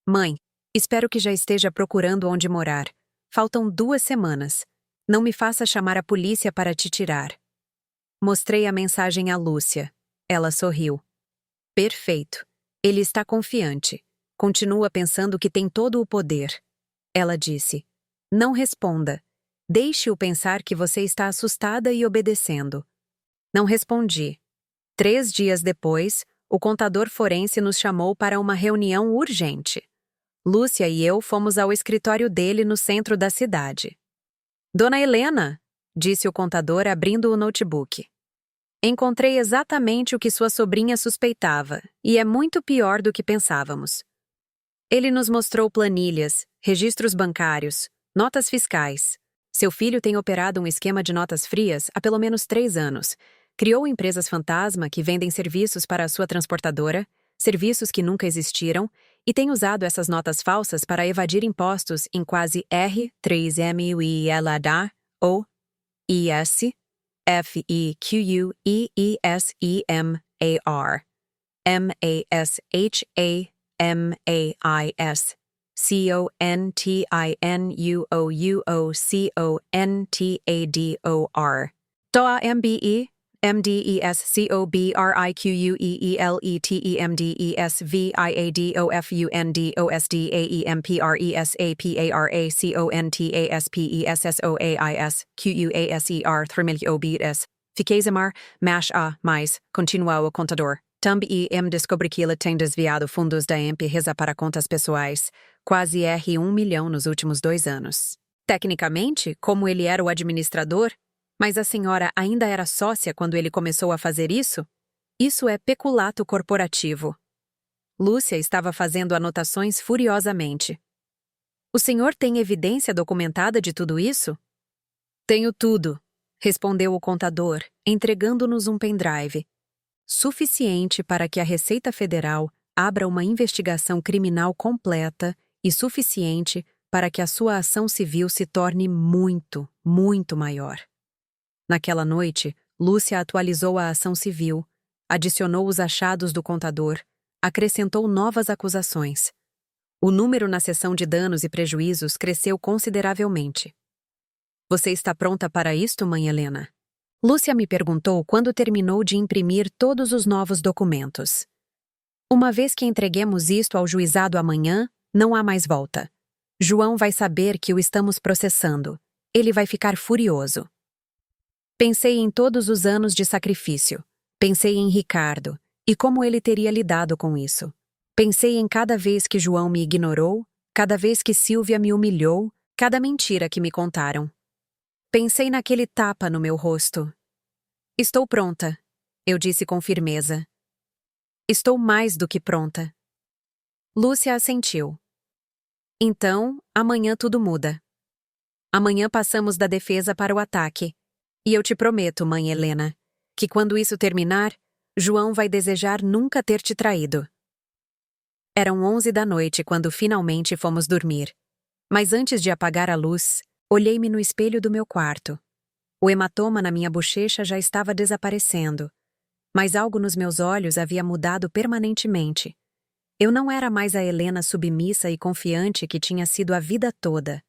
Mãe, espero que já esteja procurando onde morar. Faltam 2 semanas. Não me faça chamar a polícia para te tirar. Mostrei a mensagem a Lúcia. Ela sorriu. Perfeito. Ele está confiante. Continua pensando que tem todo o poder. Ela disse. Não responda. Deixe-o pensar que você está assustada e obedecendo. Não respondi. 3 dias depois, o contador forense nos chamou para uma reunião urgente. Lúcia e eu fomos ao escritório dele no centro da cidade. Dona Helena, disse o contador abrindo o notebook. Encontrei exatamente o que sua sobrinha suspeitava, e é muito pior do que pensávamos. Ele nos mostrou planilhas, registros bancários, notas fiscais. Seu filho tem operado um esquema de notas frias há pelo menos 3 anos. Criou empresas fantasma que vendem serviços para a sua transportadora, serviços que nunca existiram, e tem usado essas notas falsas para evadir impostos em quase R3MUILADA ou IS, FEQUEESEMAR, MASHAMAIS, CONTINUOUOCONTADOR. TOA MBE, MDESCOBRIQUEELETMDESVIADOFUNDOSDAEMPRESAPASPESPASPER Fiquezemar, MASH A, mais, continua o contador. Thumb descobre que ele tem desviado fundos da empresa para contas pessoais, quase R$1 milhão nos últimos 2 anos. Tecnicamente, como ele era o administrador, mas a senhora ainda era sócia quando ele começou a fazer isso? Isso é peculato corporativo. Lúcia estava fazendo anotações furiosamente. O senhor tem evidência documentada de tudo isso? Tenho tudo, respondeu o contador, entregando-nos um pendrive. Suficiente para que a Receita Federal abra uma investigação criminal completa e suficiente para que a sua ação civil se torne muito, muito maior. Naquela noite, Lúcia atualizou a ação civil, adicionou os achados do contador, acrescentou novas acusações. O número na seção de danos e prejuízos cresceu consideravelmente. Você está pronta para isto, mãe Helena? Lúcia me perguntou quando terminou de imprimir todos os novos documentos. Uma vez que entreguemos isto ao juizado amanhã, não há mais volta. João vai saber que o estamos processando. Ele vai ficar furioso. Pensei em todos os anos de sacrifício. Pensei em Ricardo e como ele teria lidado com isso. Pensei em cada vez que João me ignorou, cada vez que Silvia me humilhou, cada mentira que me contaram. Pensei naquele tapa no meu rosto. Estou pronta, eu disse com firmeza. Estou mais do que pronta. Lúcia assentiu. Então, amanhã tudo muda. Amanhã passamos da defesa para o ataque. E eu te prometo, mãe Helena, que quando isso terminar, João vai desejar nunca ter te traído. Eram 11 da noite quando finalmente fomos dormir. Mas antes de apagar a luz, olhei-me no espelho do meu quarto. O hematoma na minha bochecha já estava desaparecendo, mas algo nos meus olhos havia mudado permanentemente. Eu não era mais a Helena submissa e confiante que tinha sido a vida toda.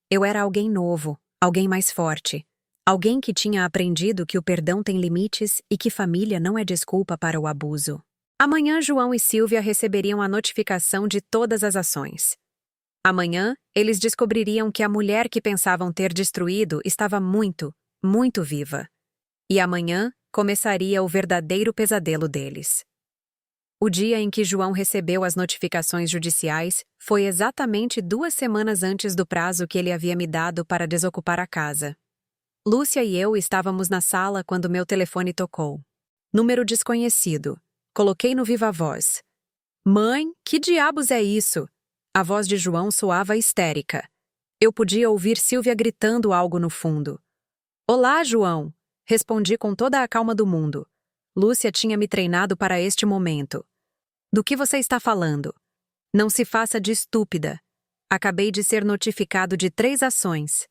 Eu era alguém novo, alguém mais forte, alguém que tinha aprendido que o perdão tem limites e que família não é desculpa para o abuso. Amanhã João e Silvia receberiam a notificação de todas as ações. Amanhã, eles descobririam que a mulher que pensavam ter destruído estava muito, muito viva. E amanhã começaria o verdadeiro pesadelo deles. O dia em que João recebeu as notificações judiciais foi exatamente 2 semanas antes do prazo que ele havia me dado para desocupar a casa. Lúcia e eu estávamos na sala quando meu telefone tocou. Número desconhecido. Coloquei no viva voz. Mãe, que diabos é isso? A voz de João soava histérica. Eu podia ouvir Silvia gritando algo no fundo. Olá, João! Respondi com toda a calma do mundo. Lúcia tinha me treinado para este momento. Do que você está falando? Não se faça de estúpida. Acabei de ser notificado de 3 ações.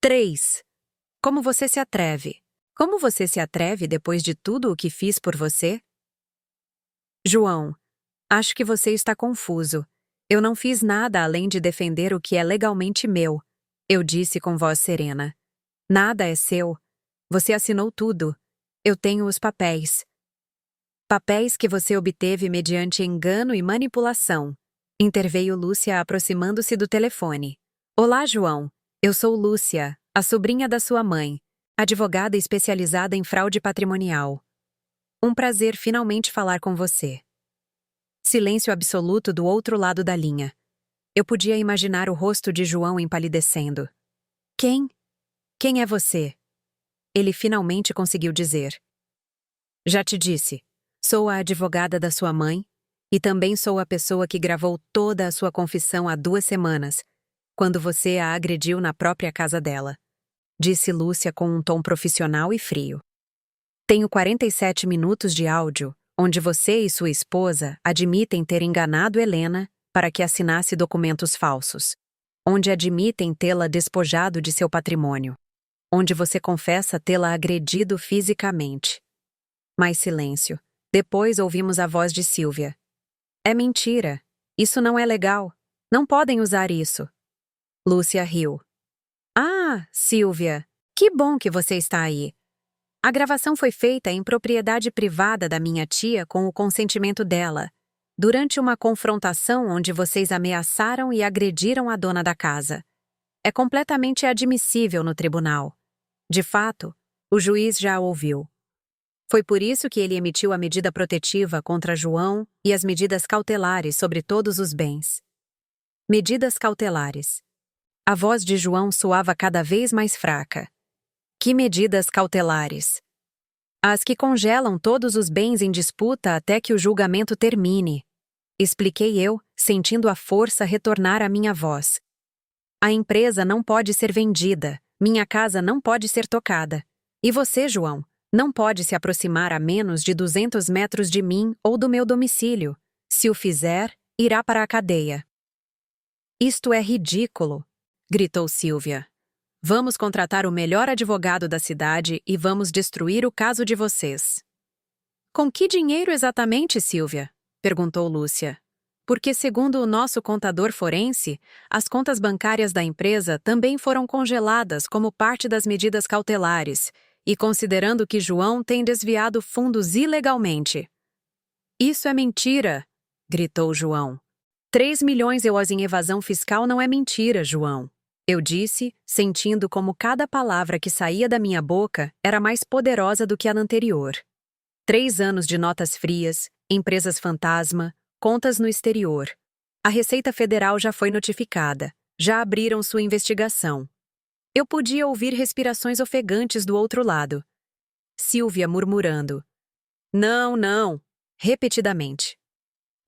3! Como você se atreve? Como você se atreve depois de tudo o que fiz por você? João, acho que você está confuso. Eu não fiz nada além de defender o que é legalmente meu, eu disse com voz serena. Nada é seu. Você assinou tudo. Eu tenho os papéis. Papéis que você obteve mediante engano e manipulação. Interveio Lúcia aproximando-se do telefone. Olá, João. Eu sou Lúcia, a sobrinha da sua mãe, advogada especializada em fraude patrimonial. Um prazer finalmente falar com você. Silêncio absoluto do outro lado da linha. Eu podia imaginar o rosto de João empalidecendo. Quem? Quem é você? Ele finalmente conseguiu dizer. Já te disse, sou a advogada da sua mãe e também sou a pessoa que gravou toda a sua confissão há 2 semanas, quando você a agrediu na própria casa dela. disse Lúcia com um tom profissional e frio. Tenho 47 minutos de áudio, onde você e sua esposa admitem ter enganado Helena para que assinasse documentos falsos, onde admitem tê-la despojado de seu patrimônio, onde você confessa tê-la agredido fisicamente. Mais silêncio. Depois ouvimos a voz de Silvia. É mentira. Isso não é legal. Não podem usar isso. Lúcia riu. Ah, Silvia, que bom que você está aí. A gravação foi feita em propriedade privada da minha tia com o consentimento dela, durante uma confrontação onde vocês ameaçaram e agrediram a dona da casa. É completamente admissível no tribunal. De fato, o juiz já a ouviu. Foi por isso que ele emitiu a medida protetiva contra João e as medidas cautelares sobre todos os bens. Medidas cautelares. A voz de João soava cada vez mais fraca. Que medidas cautelares? As que congelam todos os bens em disputa até que o julgamento termine. Expliquei eu, sentindo a força retornar à minha voz. A empresa não pode ser vendida, minha casa não pode ser tocada. E você, João, não pode se aproximar a menos de 200 metros de mim ou do meu domicílio. Se o fizer, irá para a cadeia. Isto é ridículo, gritou Silvia. Vamos contratar o melhor advogado da cidade e vamos destruir o caso de vocês. Com que dinheiro exatamente, Silvia? Perguntou Lúcia. Porque, segundo o nosso contador forense, as contas bancárias da empresa também foram congeladas como parte das medidas cautelares, e considerando que João tem desviado fundos ilegalmente. Isso é mentira, gritou João. 3 milhões euros em evasão fiscal não é mentira, João. Eu disse, sentindo como cada palavra que saía da minha boca era mais poderosa do que a anterior. 3 anos de notas frias, empresas fantasma, contas no exterior. A Receita Federal já foi notificada, já abriram sua investigação. Eu podia ouvir respirações ofegantes do outro lado. Silvia murmurando. Não, não, repetidamente.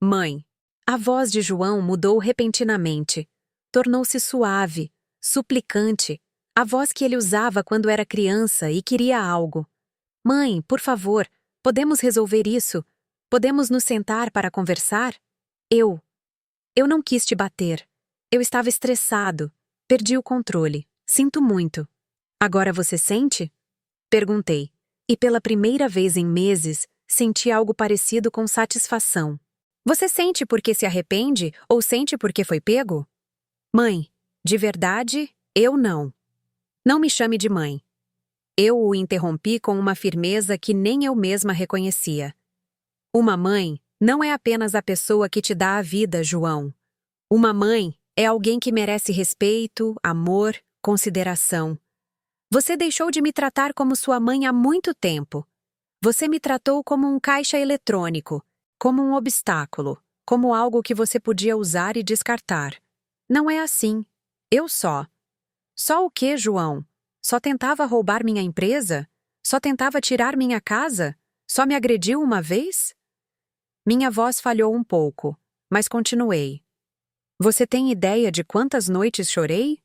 Mãe. A voz de João mudou repentinamente. Tornou-se suave, suplicante, a voz que ele usava quando era criança e queria algo. Mãe, por favor, podemos resolver isso? Podemos nos sentar para conversar? Eu não quis te bater. Eu estava estressado. Perdi o controle. Sinto muito. Agora você sente? Perguntei. E pela primeira vez em meses, senti algo parecido com satisfação. Você sente porque se arrepende ou sente porque foi pego? Mãe, de verdade, eu não. Não me chame de mãe. Eu o interrompi com uma firmeza que nem eu mesma reconhecia. Uma mãe não é apenas a pessoa que te dá a vida, João. Uma mãe é alguém que merece respeito, amor, consideração. Você deixou de me tratar como sua mãe há muito tempo. Você me tratou como um caixa eletrônico, como um obstáculo, como algo que você podia usar e descartar. Não é assim. Eu só. Só o quê, João? Só tentava roubar minha empresa? Só tentava tirar minha casa? Só me agrediu uma vez? Minha voz falhou um pouco, mas continuei. Você tem ideia de quantas noites chorei?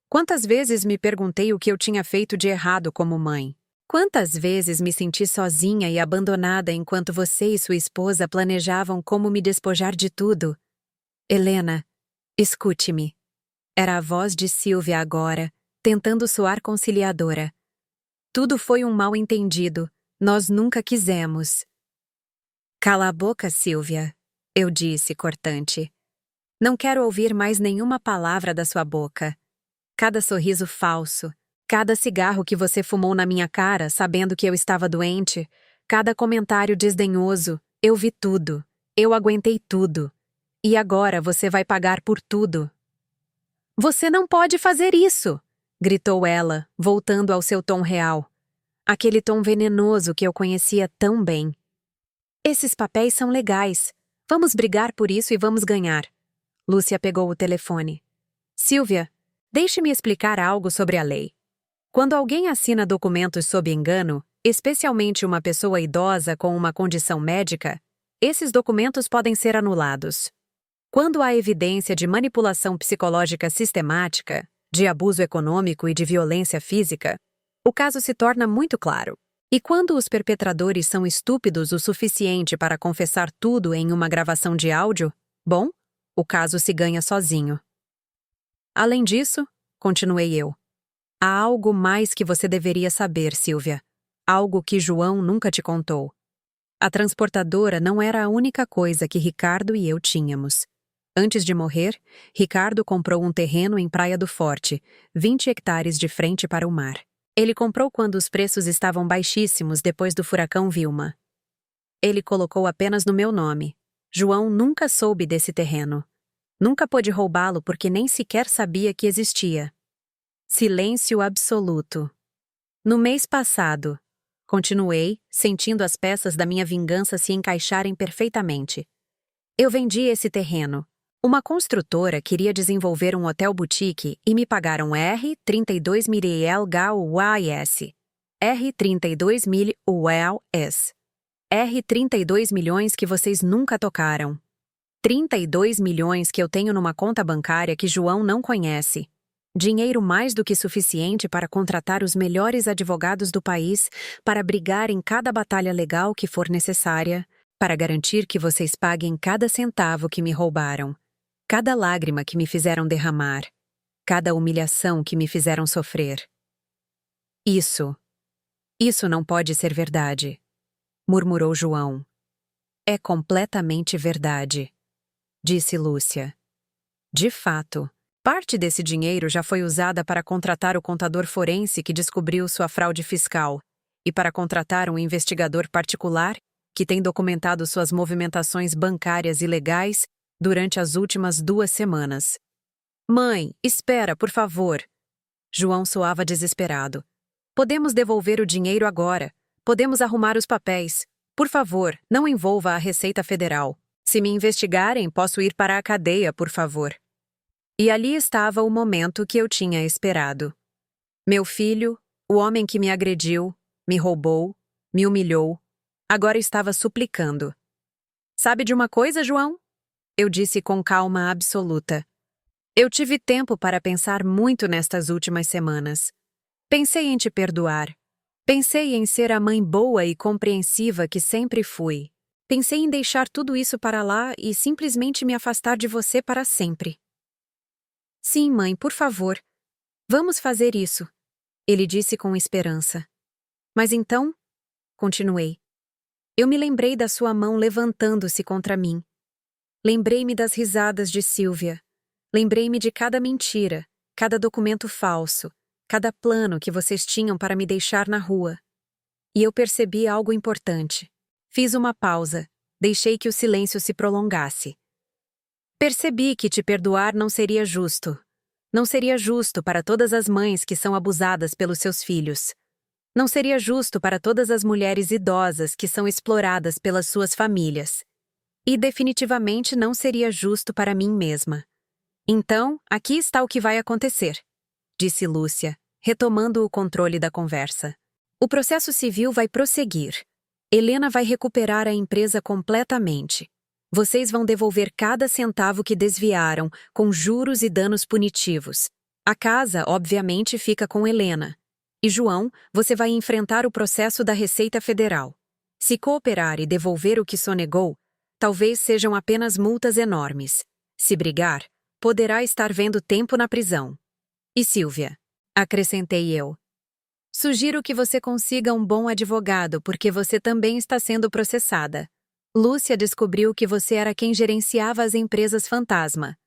Quantas vezes me perguntei o que eu tinha feito de errado como mãe? Quantas vezes me senti sozinha e abandonada enquanto você e sua esposa planejavam como me despojar de tudo? Helena, escute-me. Era a voz de Silvia agora, tentando soar conciliadora. Tudo foi um mal-entendido. Nós nunca quisemos. Cala a boca, Silvia, eu disse, cortante. Não quero ouvir mais nenhuma palavra da sua boca. Cada sorriso falso, cada cigarro que você fumou na minha cara sabendo que eu estava doente, cada comentário desdenhoso, eu vi tudo. Eu aguentei tudo. E agora você vai pagar por tudo. Você não pode fazer isso! Gritou ela, voltando ao seu tom real. Aquele tom venenoso que eu conhecia tão bem. Esses papéis são legais. Vamos brigar por isso e vamos ganhar. Lúcia pegou o telefone. Silvia, deixe-me explicar algo sobre a lei. Quando alguém assina documentos sob engano, especialmente uma pessoa idosa com uma condição médica, esses documentos podem ser anulados. Quando há evidência de manipulação psicológica sistemática, de abuso econômico e de violência física, o caso se torna muito claro. E quando os perpetradores são estúpidos o suficiente para confessar tudo em uma gravação de áudio, bom, o caso se ganha sozinho. Além disso, continuei eu, há algo mais que você deveria saber, Silvia. Algo que João nunca te contou. A transportadora não era a única coisa que Ricardo e eu tínhamos. Antes de morrer, Ricardo comprou um terreno em Praia do Forte, 20 hectares de frente para o mar. Ele comprou quando os preços estavam baixíssimos depois do furacão Vilma. Ele colocou apenas no meu nome. João nunca soube desse terreno. Nunca pôde roubá-lo porque nem sequer sabia que existia. Silêncio absoluto. No mês passado, continuei, sentindo as peças da minha vingança se encaixarem perfeitamente. Eu vendi esse terreno. Uma construtora queria desenvolver um hotel boutique e me pagaram R$32 mil UAS. R$32 mil UAS. R$32 milhões que vocês nunca tocaram. 32 milhões que eu tenho numa conta bancária que João não conhece. Dinheiro mais do que suficiente para contratar os melhores advogados do país, para brigar em cada batalha legal que for necessária, para garantir que vocês paguem cada centavo que me roubaram, cada lágrima que me fizeram derramar, cada humilhação que me fizeram sofrer. Isso não pode ser verdade, murmurou João. É completamente verdade, disse Lúcia. De fato, parte desse dinheiro já foi usada para contratar o contador forense que descobriu sua fraude fiscal e para contratar um investigador particular que tem documentado suas movimentações bancárias ilegais durante as últimas 2 semanas. Mãe, espera, por favor. João soava desesperado. Podemos devolver o dinheiro agora. Podemos arrumar os papéis. Por favor, não envolva a Receita Federal. Se me investigarem, posso ir para a cadeia, por favor. E ali estava o momento que eu tinha esperado. Meu filho, o homem que me agrediu, me roubou, me humilhou, agora estava suplicando. Sabe de uma coisa, João? Eu disse com calma absoluta. Eu tive tempo para pensar muito nestas últimas semanas. Pensei em te perdoar. Pensei em ser a mãe boa e compreensiva que sempre fui. Pensei em deixar tudo isso para lá e simplesmente me afastar de você para sempre. Sim, mãe, por favor. Vamos fazer isso, ele disse com esperança. Mas então, continuei, eu me lembrei da sua mão levantando-se contra mim. Lembrei-me das risadas de Silvia. Lembrei-me de cada mentira, cada documento falso, cada plano que vocês tinham para me deixar na rua. E eu percebi algo importante. Fiz uma pausa, deixei que o silêncio se prolongasse. Percebi que te perdoar não seria justo. Não seria justo para todas as mães que são abusadas pelos seus filhos. Não seria justo para todas as mulheres idosas que são exploradas pelas suas famílias. E definitivamente não seria justo para mim mesma. Então, aqui está o que vai acontecer, disse Lúcia, retomando o controle da conversa. O processo civil vai prosseguir. Helena vai recuperar a empresa completamente. Vocês vão devolver cada centavo que desviaram, com juros e danos punitivos. A casa, obviamente, fica com Helena. E João, você vai enfrentar o processo da Receita Federal. Se cooperar e devolver o que sonegou, talvez sejam apenas multas enormes. Se brigar, poderá estar vendo tempo na prisão. E Silvia, acrescentei eu, sugiro que você consiga um bom advogado porque você também está sendo processada. Lúcia descobriu que você era quem gerenciava as empresas fantasma.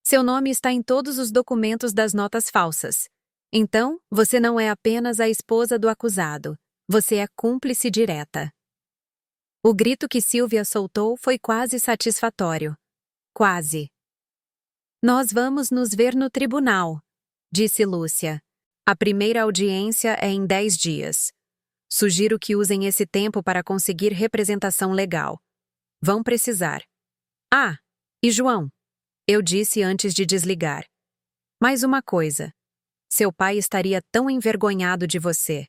Seu nome está em todos os documentos das notas falsas. Então, você não é apenas a esposa do acusado. Você é cúmplice direta. O grito que Silvia soltou foi quase satisfatório. Quase. Nós vamos nos ver no tribunal, disse Lúcia. A primeira audiência é em 10 dias. Sugiro que usem esse tempo para conseguir representação legal. Vão precisar. Ah, e João, eu disse antes de desligar. Mais uma coisa. Seu pai estaria tão envergonhado de você.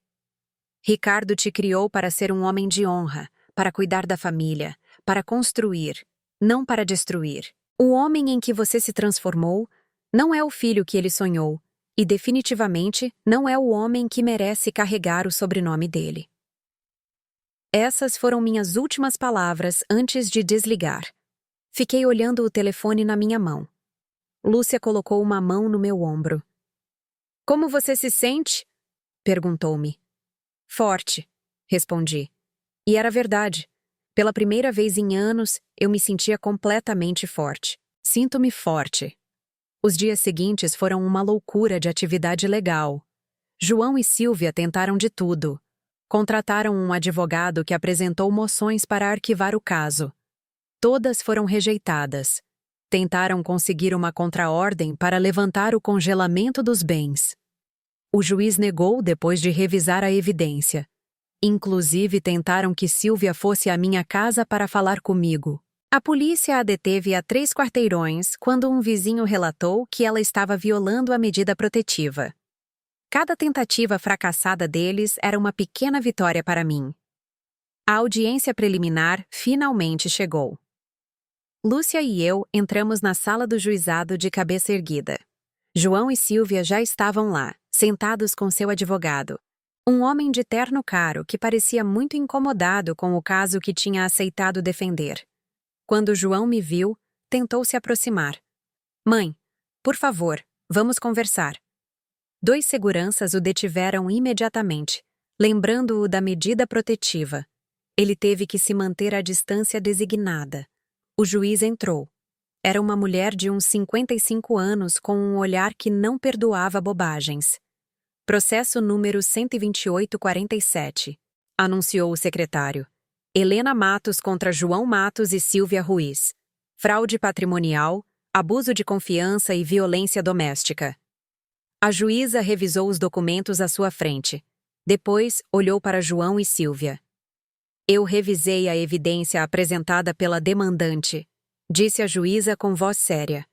Ricardo te criou para ser um homem de honra, para cuidar da família, para construir, não para destruir. O homem em que você se transformou não é o filho que ele sonhou, E definitivamente não é o homem que merece carregar o sobrenome dele. Essas foram minhas últimas palavras antes de desligar. Fiquei olhando o telefone na minha mão. Lúcia colocou uma mão no meu ombro. Como você se sente? Perguntou-me. Forte, respondi. E era verdade. Pela primeira vez em anos, eu me sentia completamente forte. Sinto-me forte. Os dias seguintes foram uma loucura de atividade legal. João e Silvia tentaram de tudo. Contrataram um advogado que apresentou moções para arquivar o caso. Todas foram rejeitadas. Tentaram conseguir uma contraordem para levantar o congelamento dos bens. O juiz negou depois de revisar a evidência. Inclusive tentaram que Silvia fosse à minha casa para falar comigo. A polícia a deteve a 3 quarteirões quando um vizinho relatou que ela estava violando a medida protetiva. Cada tentativa fracassada deles era uma pequena vitória para mim. A audiência preliminar finalmente chegou. Lúcia e eu entramos na sala do juizado de cabeça erguida. João e Silvia já estavam lá, sentados com seu advogado. Um homem de terno caro que parecia muito incomodado com o caso que tinha aceitado defender. Quando João me viu, tentou se aproximar. Mãe, por favor, vamos conversar. 2 seguranças o detiveram imediatamente, lembrando-o da medida protetiva. Ele teve que se manter à distância designada. O juiz entrou. Era uma mulher de uns 55 anos com um olhar que não perdoava bobagens. Processo número 12847, anunciou o secretário. Helena Matos contra João Matos e Silvia Ruiz. Fraude patrimonial, abuso de confiança e violência doméstica. A juíza revisou os documentos à sua frente. Depois, olhou para João e Silvia. Eu revisei a evidência apresentada pela demandante, disse a juíza com voz séria.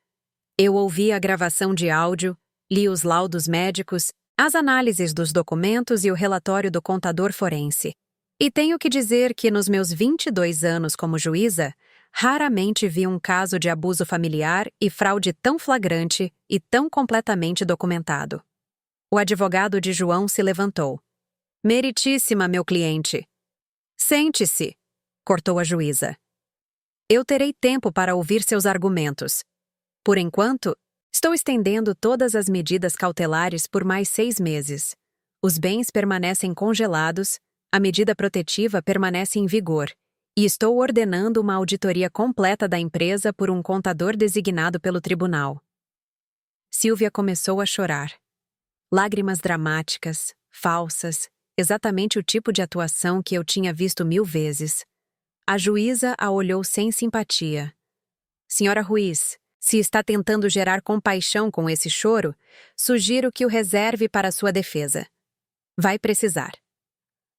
Eu ouvi a gravação de áudio, li os laudos médicos, as análises dos documentos e o relatório do contador forense. E tenho que dizer que nos meus 22 anos como juíza, raramente vi um caso de abuso familiar e fraude tão flagrante e tão completamente documentado. O advogado de João se levantou. Meritíssima, meu cliente. Sente-se, cortou a juíza. Eu terei tempo para ouvir seus argumentos. Por enquanto, estou estendendo todas as medidas cautelares por mais 6 meses. Os bens permanecem congelados, a medida protetiva permanece em vigor, e estou ordenando uma auditoria completa da empresa por um contador designado pelo tribunal. Silvia começou a chorar. Lágrimas dramáticas, falsas, exatamente o tipo de atuação que eu tinha visto 1000 vezes. A juíza a olhou sem simpatia. Senhora Ruiz, se está tentando gerar compaixão com esse choro, sugiro que o reserve para sua defesa. Vai precisar.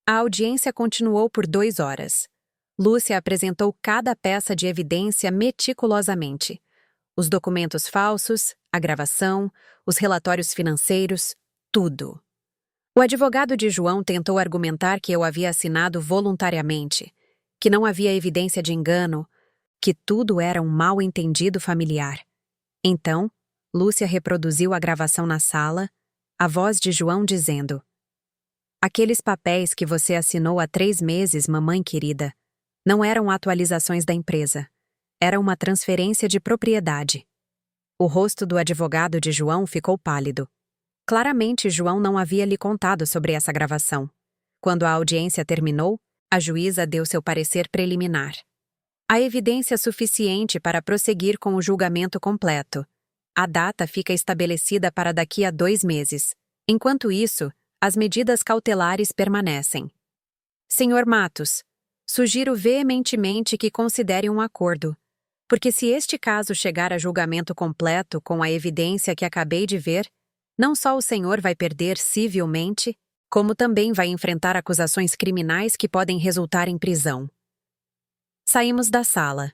A audiência continuou por 2 horas. Lúcia apresentou cada peça de evidência meticulosamente. Os documentos falsos, a gravação, os relatórios financeiros, tudo. O advogado de João tentou argumentar que eu havia assinado voluntariamente, que não havia evidência de engano, que tudo era um mal-entendido familiar. Então, Lúcia reproduziu a gravação na sala, a voz de João dizendo: Aqueles papéis que você assinou há 3 meses, mamãe querida, não eram atualizações da empresa. Era uma transferência de propriedade. O rosto do advogado de João ficou pálido. Claramente, João não havia lhe contado sobre essa gravação. Quando a audiência terminou, a juíza deu seu parecer preliminar. Há evidência suficiente para prosseguir com o julgamento completo. A data fica estabelecida para daqui a 2 meses. Enquanto isso, as medidas cautelares permanecem. Senhor Matos, sugiro veementemente que considere um acordo, porque se este caso chegar a julgamento completo com a evidência que acabei de ver, não só o senhor vai perder civilmente, como também vai enfrentar acusações criminais que podem resultar em prisão. Saímos da sala.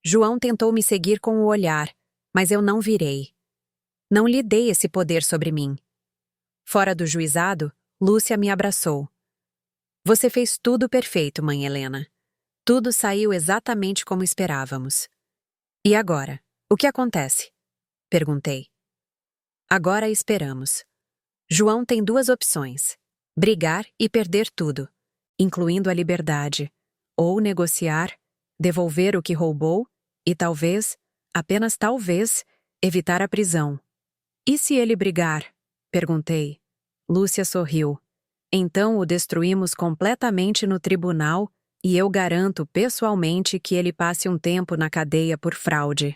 João tentou me seguir com o olhar, mas eu não virei. Não lhe dei esse poder sobre mim. Fora do juizado, Lúcia me abraçou. Você fez tudo perfeito, mãe Helena. Tudo saiu exatamente como esperávamos. E agora, o que acontece? Perguntei. Agora esperamos. João tem duas opções: brigar e perder tudo, incluindo a liberdade, ou negociar, devolver o que roubou e talvez, apenas talvez, evitar a prisão. E se ele brigar? Perguntei. Lúcia sorriu. Então o destruímos completamente no tribunal e eu garanto pessoalmente que ele passe um tempo na cadeia por fraude.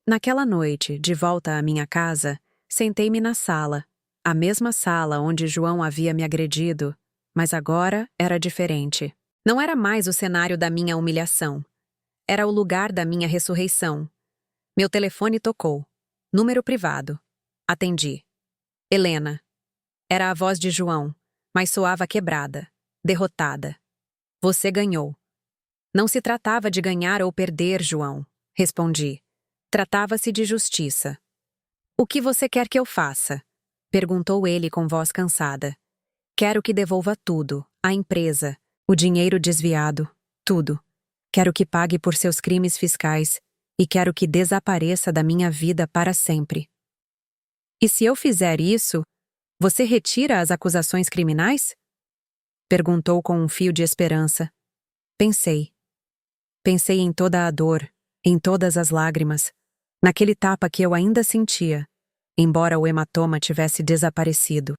Naquela noite, de volta à minha casa, sentei-me na sala, a mesma sala onde João havia me agredido, mas agora era diferente. Não era mais o cenário da minha humilhação. Era o lugar da minha ressurreição. Meu telefone tocou. Número privado. Atendi. Helena. Era a voz de João, mas soava quebrada, derrotada. Você ganhou. Não se tratava de ganhar ou perder, João, respondi. Tratava-se de justiça. O que você quer que eu faça? Perguntou ele com voz cansada. Quero que devolva tudo, a empresa, o dinheiro desviado, tudo. Quero que pague por seus crimes fiscais e quero que desapareça da minha vida para sempre. E se eu fizer isso, você retira as acusações criminais? Perguntou com um fio de esperança. Pensei. Pensei em toda a dor, em todas as lágrimas, naquele tapa que eu ainda sentia, embora o hematoma tivesse desaparecido.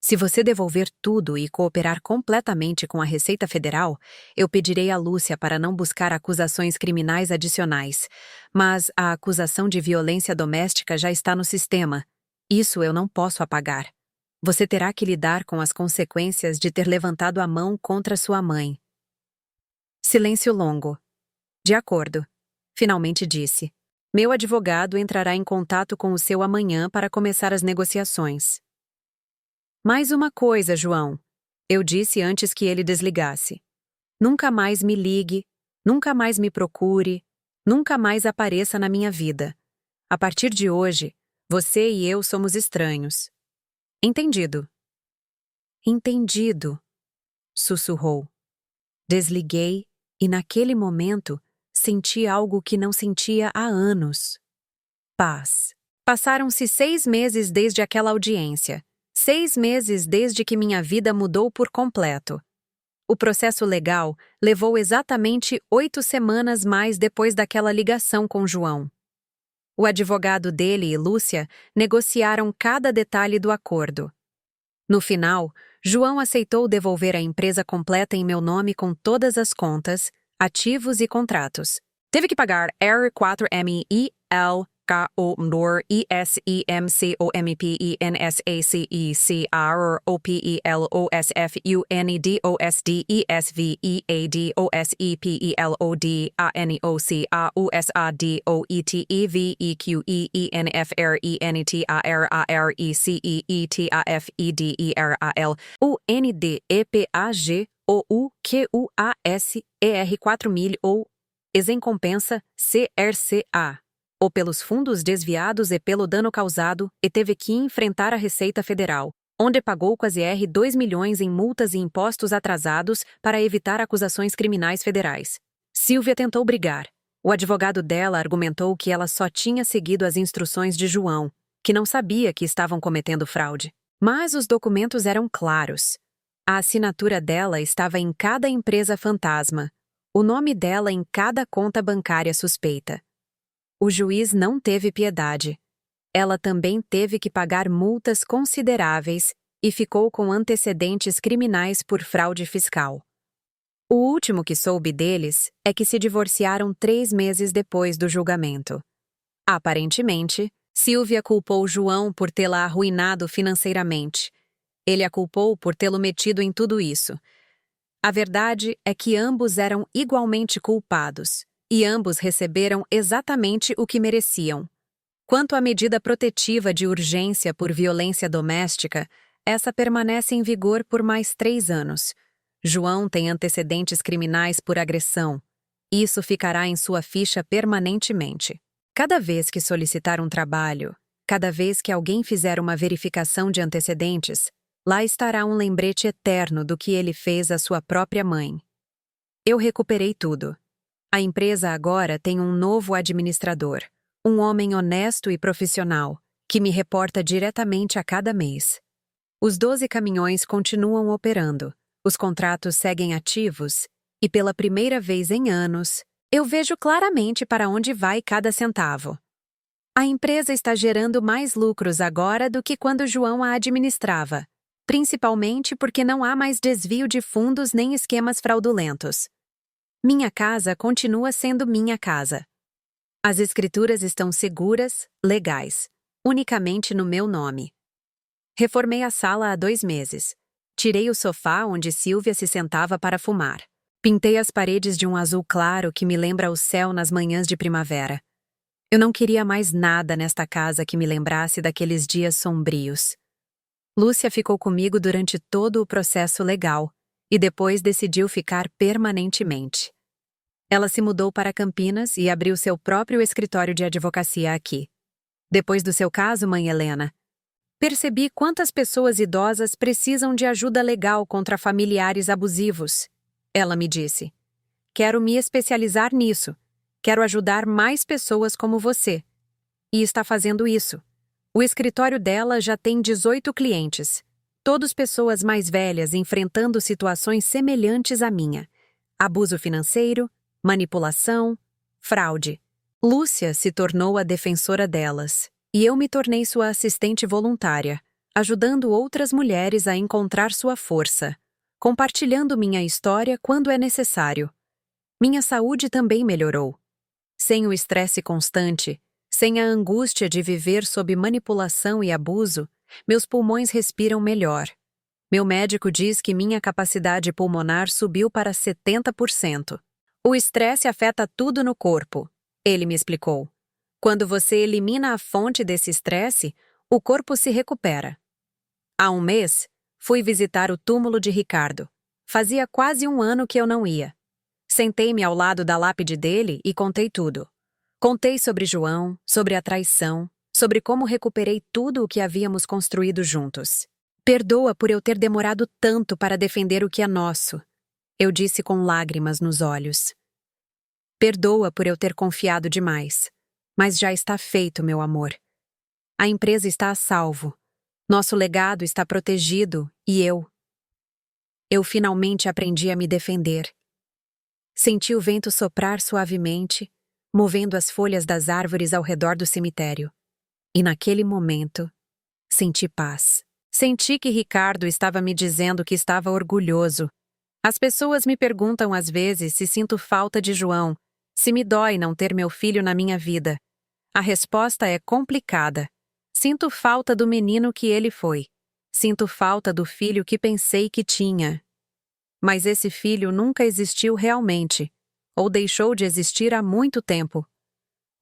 Se você devolver tudo e cooperar completamente com a Receita Federal, eu pedirei a Lúcia para não buscar acusações criminais adicionais. Mas a acusação de violência doméstica já está no sistema. Isso eu não posso apagar. Você terá que lidar com as consequências de ter levantado a mão contra sua mãe. Silêncio longo. De acordo. Finalmente disse. Meu advogado entrará em contato com o seu amanhã para começar as negociações. Mais uma coisa, João. Eu disse antes que ele desligasse. Nunca mais me ligue, nunca mais me procure, nunca mais apareça na minha vida. A partir de hoje, você e eu somos estranhos. Entendido. Entendido, sussurrou. Desliguei e naquele momento senti algo que não sentia há anos. Paz. Passaram-se 6 meses desde aquela audiência. 6 meses desde que minha vida mudou por completo. O processo legal levou exatamente 8 semanas mais depois daquela ligação com João. O advogado dele e Lúcia negociaram cada detalhe do acordo. No final, João aceitou devolver a empresa completa em meu nome com todas as contas, ativos e contratos. Teve que pagar R4MEIL KO ISEMCOMPENSACECR UNDOSDEPAGOUQUASER 4000 Exencompensa CRCA. Ou pelos fundos desviados e pelo dano causado, e teve que enfrentar a Receita Federal, onde pagou quase R$ 2 milhões em multas e impostos atrasados para evitar acusações criminais federais. Silvia tentou brigar. O advogado dela argumentou que ela só tinha seguido as instruções de João, que não sabia que estavam cometendo fraude. Mas os documentos eram claros. A assinatura dela estava em cada empresa fantasma, o nome dela em cada conta bancária suspeita. O juiz não teve piedade. Ela também teve que pagar multas consideráveis e ficou com antecedentes criminais por fraude fiscal. O último que soube deles é que se divorciaram 3 meses depois do julgamento. Aparentemente, Silvia culpou João por tê-la arruinado financeiramente. Ele a culpou por tê-lo metido em tudo isso. A verdade é que ambos eram igualmente culpados. E ambos receberam exatamente o que mereciam. Quanto à medida protetiva de urgência por violência doméstica, essa permanece em vigor por mais 3 anos. João tem antecedentes criminais por agressão. Isso ficará em sua ficha permanentemente. Cada vez que solicitar um trabalho, cada vez que alguém fizer uma verificação de antecedentes, lá estará um lembrete eterno do que ele fez à sua própria mãe. Eu recuperei tudo. A empresa agora tem um novo administrador, um homem honesto e profissional, que me reporta diretamente a cada mês. Os 12 caminhões continuam operando, os contratos seguem ativos, e pela primeira vez em anos, eu vejo claramente para onde vai cada centavo. A empresa está gerando mais lucros agora do que quando João a administrava, principalmente porque não há mais desvio de fundos nem esquemas fraudulentos. Minha casa continua sendo minha casa. As escrituras estão seguras, legais, unicamente no meu nome. Reformei a sala há 2 meses. Tirei o sofá onde Silvia se sentava para fumar. Pintei as paredes de um azul claro que me lembra o céu nas manhãs de primavera. Eu não queria mais nada nesta casa que me lembrasse daqueles dias sombrios. Lúcia ficou comigo durante todo o processo legal e depois decidiu ficar permanentemente. Ela se mudou para Campinas e abriu seu próprio escritório de advocacia aqui. Depois do seu caso, mãe Helena, percebi quantas pessoas idosas precisam de ajuda legal contra familiares abusivos. Ela me disse: quero me especializar nisso. Quero ajudar mais pessoas como você. E está fazendo isso. O escritório dela já tem 18 clientes, todos pessoas mais velhas enfrentando situações semelhantes à minha. Abuso financeiro, manipulação, fraude. Lúcia se tornou a defensora delas, e eu me tornei sua assistente voluntária, ajudando outras mulheres a encontrar sua força, compartilhando minha história quando é necessário. Minha saúde também melhorou. Sem o estresse constante, sem a angústia de viver sob manipulação e abuso, meus pulmões respiram melhor. Meu médico diz que minha capacidade pulmonar subiu para 70%. O estresse afeta tudo no corpo, ele me explicou. Quando você elimina a fonte desse estresse, o corpo se recupera. Há 1 mês, fui visitar o túmulo de Ricardo. Fazia quase 1 ano que eu não ia. Sentei-me ao lado da lápide dele e contei tudo. Contei sobre João, sobre a traição, sobre como recuperei tudo o que havíamos construído juntos. Perdoa por eu ter demorado tanto para defender o que é nosso, eu disse com lágrimas nos olhos. Perdoa por eu ter confiado demais, mas já está feito, meu amor. A empresa está a salvo. Nosso legado está protegido e eu finalmente aprendi a me defender. Senti o vento soprar suavemente, movendo as folhas das árvores ao redor do cemitério. E naquele momento, senti paz. Senti que Ricardo estava me dizendo que estava orgulhoso. As pessoas me perguntam às vezes se sinto falta de João, se me dói não ter meu filho na minha vida. A resposta é complicada. Sinto falta do menino que ele foi. Sinto falta do filho que pensei que tinha. Mas esse filho nunca existiu realmente, ou deixou de existir há muito tempo.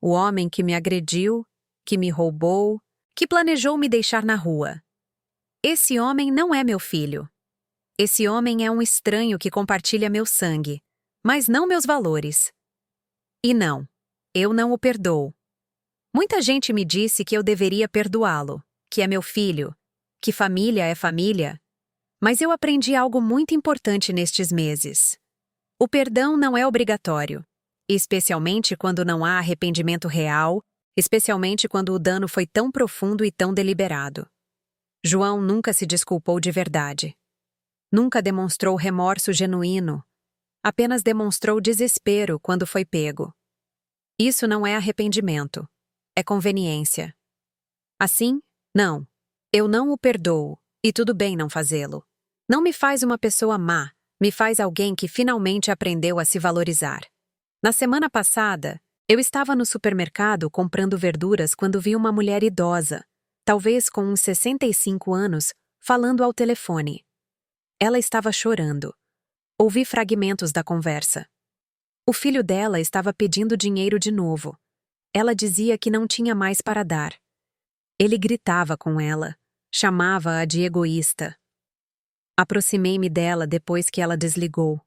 O homem que me agrediu, que me roubou, que planejou me deixar na rua. Esse homem não é meu filho. Esse homem é um estranho que compartilha meu sangue, mas não meus valores. E não, eu não o perdoo. Muita gente me disse que eu deveria perdoá-lo, que é meu filho, que família é família. Mas eu aprendi algo muito importante nestes meses. O perdão não é obrigatório, especialmente quando não há arrependimento real, especialmente quando o dano foi tão profundo e tão deliberado. João nunca se desculpou de verdade. Nunca demonstrou remorso genuíno. Apenas demonstrou desespero quando foi pego. Isso não é arrependimento. É conveniência. Assim, não. Eu não o perdoo, e tudo bem não fazê-lo. Não me faz uma pessoa má, me faz alguém que finalmente aprendeu a se valorizar. Na semana passada, eu estava no supermercado comprando verduras quando vi uma mulher idosa, talvez com uns 65 anos, falando ao telefone. Ela estava chorando. Ouvi fragmentos da conversa. O filho dela estava pedindo dinheiro de novo. Ela dizia que não tinha mais para dar. Ele gritava com ela, chamava-a de egoísta. Aproximei-me dela depois que ela desligou.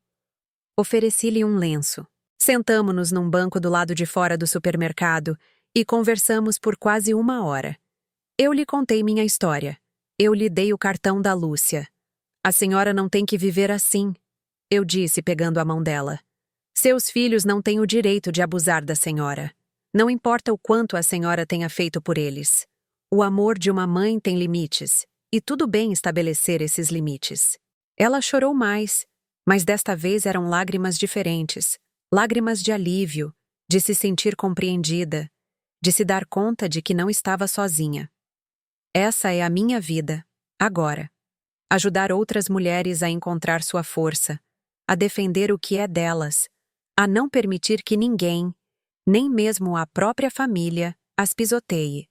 Ofereci-lhe um lenço. Sentamo-nos num banco do lado de fora do supermercado e conversamos por quase 1 hora. Eu lhe contei minha história. Eu lhe dei o cartão da Lúcia. A senhora não tem que viver assim, eu disse pegando a mão dela. Seus filhos não têm o direito de abusar da senhora. Não importa o quanto a senhora tenha feito por eles. O amor de uma mãe tem limites, e tudo bem estabelecer esses limites. Ela chorou mais, mas desta vez eram lágrimas diferentes, lágrimas de alívio, de se sentir compreendida, de se dar conta de que não estava sozinha. Essa é a minha vida, agora. Ajudar outras mulheres a encontrar sua força, a defender o que é delas, a não permitir que ninguém, nem mesmo a própria família, as pisoteie.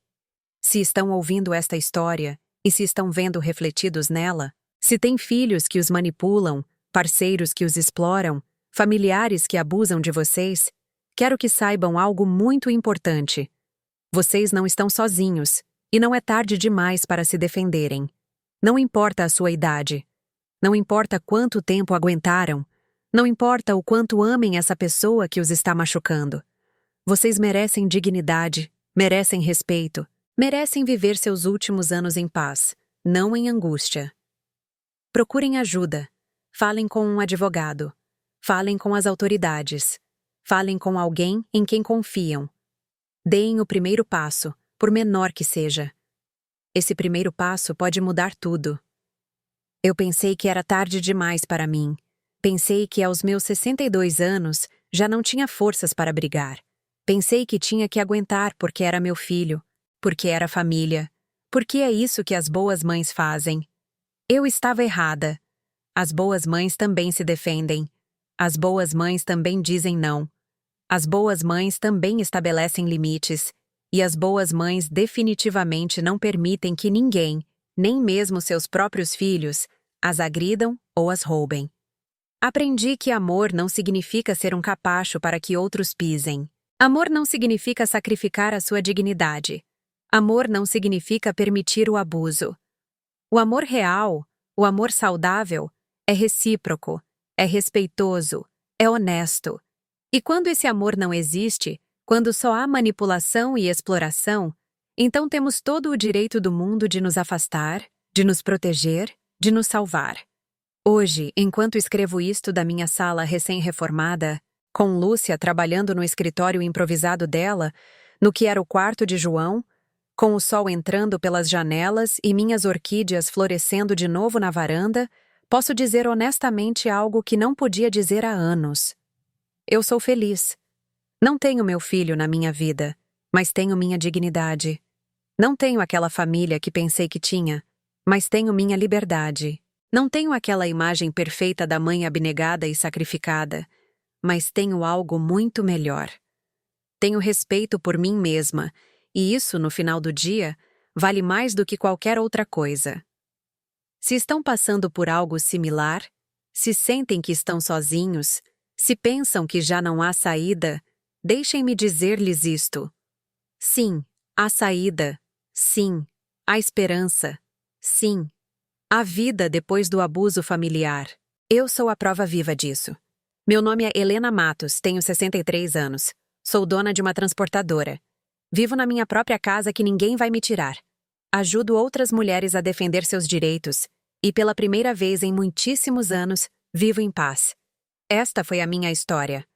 Se estão ouvindo esta história e se estão vendo refletidos nela, se têm filhos que os manipulam, parceiros que os exploram, familiares que abusam de vocês, quero que saibam algo muito importante. Vocês não estão sozinhos, e não é tarde demais para se defenderem. Não importa a sua idade. Não importa quanto tempo aguentaram. Não importa o quanto amem essa pessoa que os está machucando. Vocês merecem dignidade, merecem respeito, merecem viver seus últimos anos em paz, não em angústia. Procurem ajuda. Falem com um advogado. Falem com as autoridades. Falem com alguém em quem confiam. Deem o primeiro passo, por menor que seja. Esse primeiro passo pode mudar tudo. Eu pensei que era tarde demais para mim. Pensei que aos meus 62 anos já não tinha forças para brigar. Pensei que tinha que aguentar porque era meu filho, porque era família, porque é isso que as boas mães fazem. Eu estava errada. As boas mães também se defendem. As boas mães também dizem não. As boas mães também estabelecem limites. E as boas mães definitivamente não permitem que ninguém, nem mesmo seus próprios filhos, as agridam ou as roubem. Aprendi que amor não significa ser um capacho para que outros pisem. Amor não significa sacrificar a sua dignidade. Amor não significa permitir o abuso. O amor real, o amor saudável, é recíproco, é respeitoso, é honesto. E quando esse amor não existe, quando só há manipulação e exploração, então temos todo o direito do mundo de nos afastar, de nos proteger, de nos salvar. Hoje, enquanto escrevo isto da minha sala recém-reformada, com Lúcia trabalhando no escritório improvisado dela, no que era o quarto de João, com o sol entrando pelas janelas e minhas orquídeas florescendo de novo na varanda, posso dizer honestamente algo que não podia dizer há anos. Eu sou feliz. Não tenho meu filho na minha vida, mas tenho minha dignidade. Não tenho aquela família que pensei que tinha, mas tenho minha liberdade. Não tenho aquela imagem perfeita da mãe abnegada e sacrificada, mas tenho algo muito melhor. Tenho respeito por mim mesma, e isso, no final do dia, vale mais do que qualquer outra coisa. Se estão passando por algo similar, se sentem que estão sozinhos, se pensam que já não há saída, deixem-me dizer-lhes isto. Sim, há saída. Sim, há esperança. Sim, há vida depois do abuso familiar. Eu sou a prova viva disso. Meu nome é Helena Matos, tenho 63 anos. Sou dona de uma transportadora. Vivo na minha própria casa que ninguém vai me tirar. Ajudo outras mulheres a defender seus direitos e, pela primeira vez em muitíssimos anos, vivo em paz. Esta foi a minha história.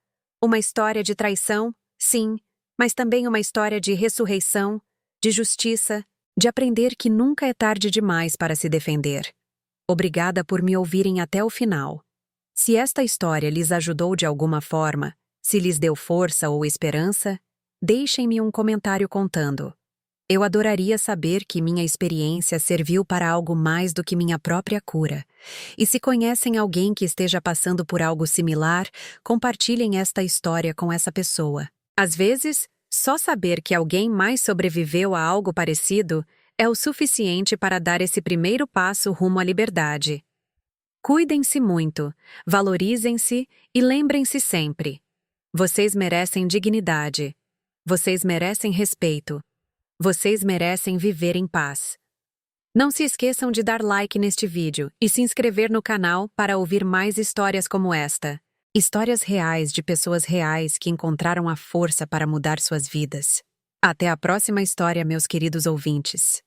Uma história de traição, sim, mas também uma história de ressurreição, de justiça, de aprender que nunca é tarde demais para se defender. Obrigada por me ouvirem até o final. Se esta história lhes ajudou de alguma forma, se lhes deu força ou esperança, deixem-me um comentário contando. Eu adoraria saber que minha experiência serviu para algo mais do que minha própria cura. E se conhecem alguém que esteja passando por algo similar, compartilhem esta história com essa pessoa. Às vezes, só saber que alguém mais sobreviveu a algo parecido é o suficiente para dar esse primeiro passo rumo à liberdade. Cuidem-se muito, valorizem-se e lembrem-se sempre. Vocês merecem dignidade. Vocês merecem respeito. Vocês merecem viver em paz. Não se esqueçam de dar like neste vídeo e se inscrever no canal para ouvir mais histórias como esta. Histórias reais de pessoas reais que encontraram a força para mudar suas vidas. Até a próxima história, meus queridos ouvintes.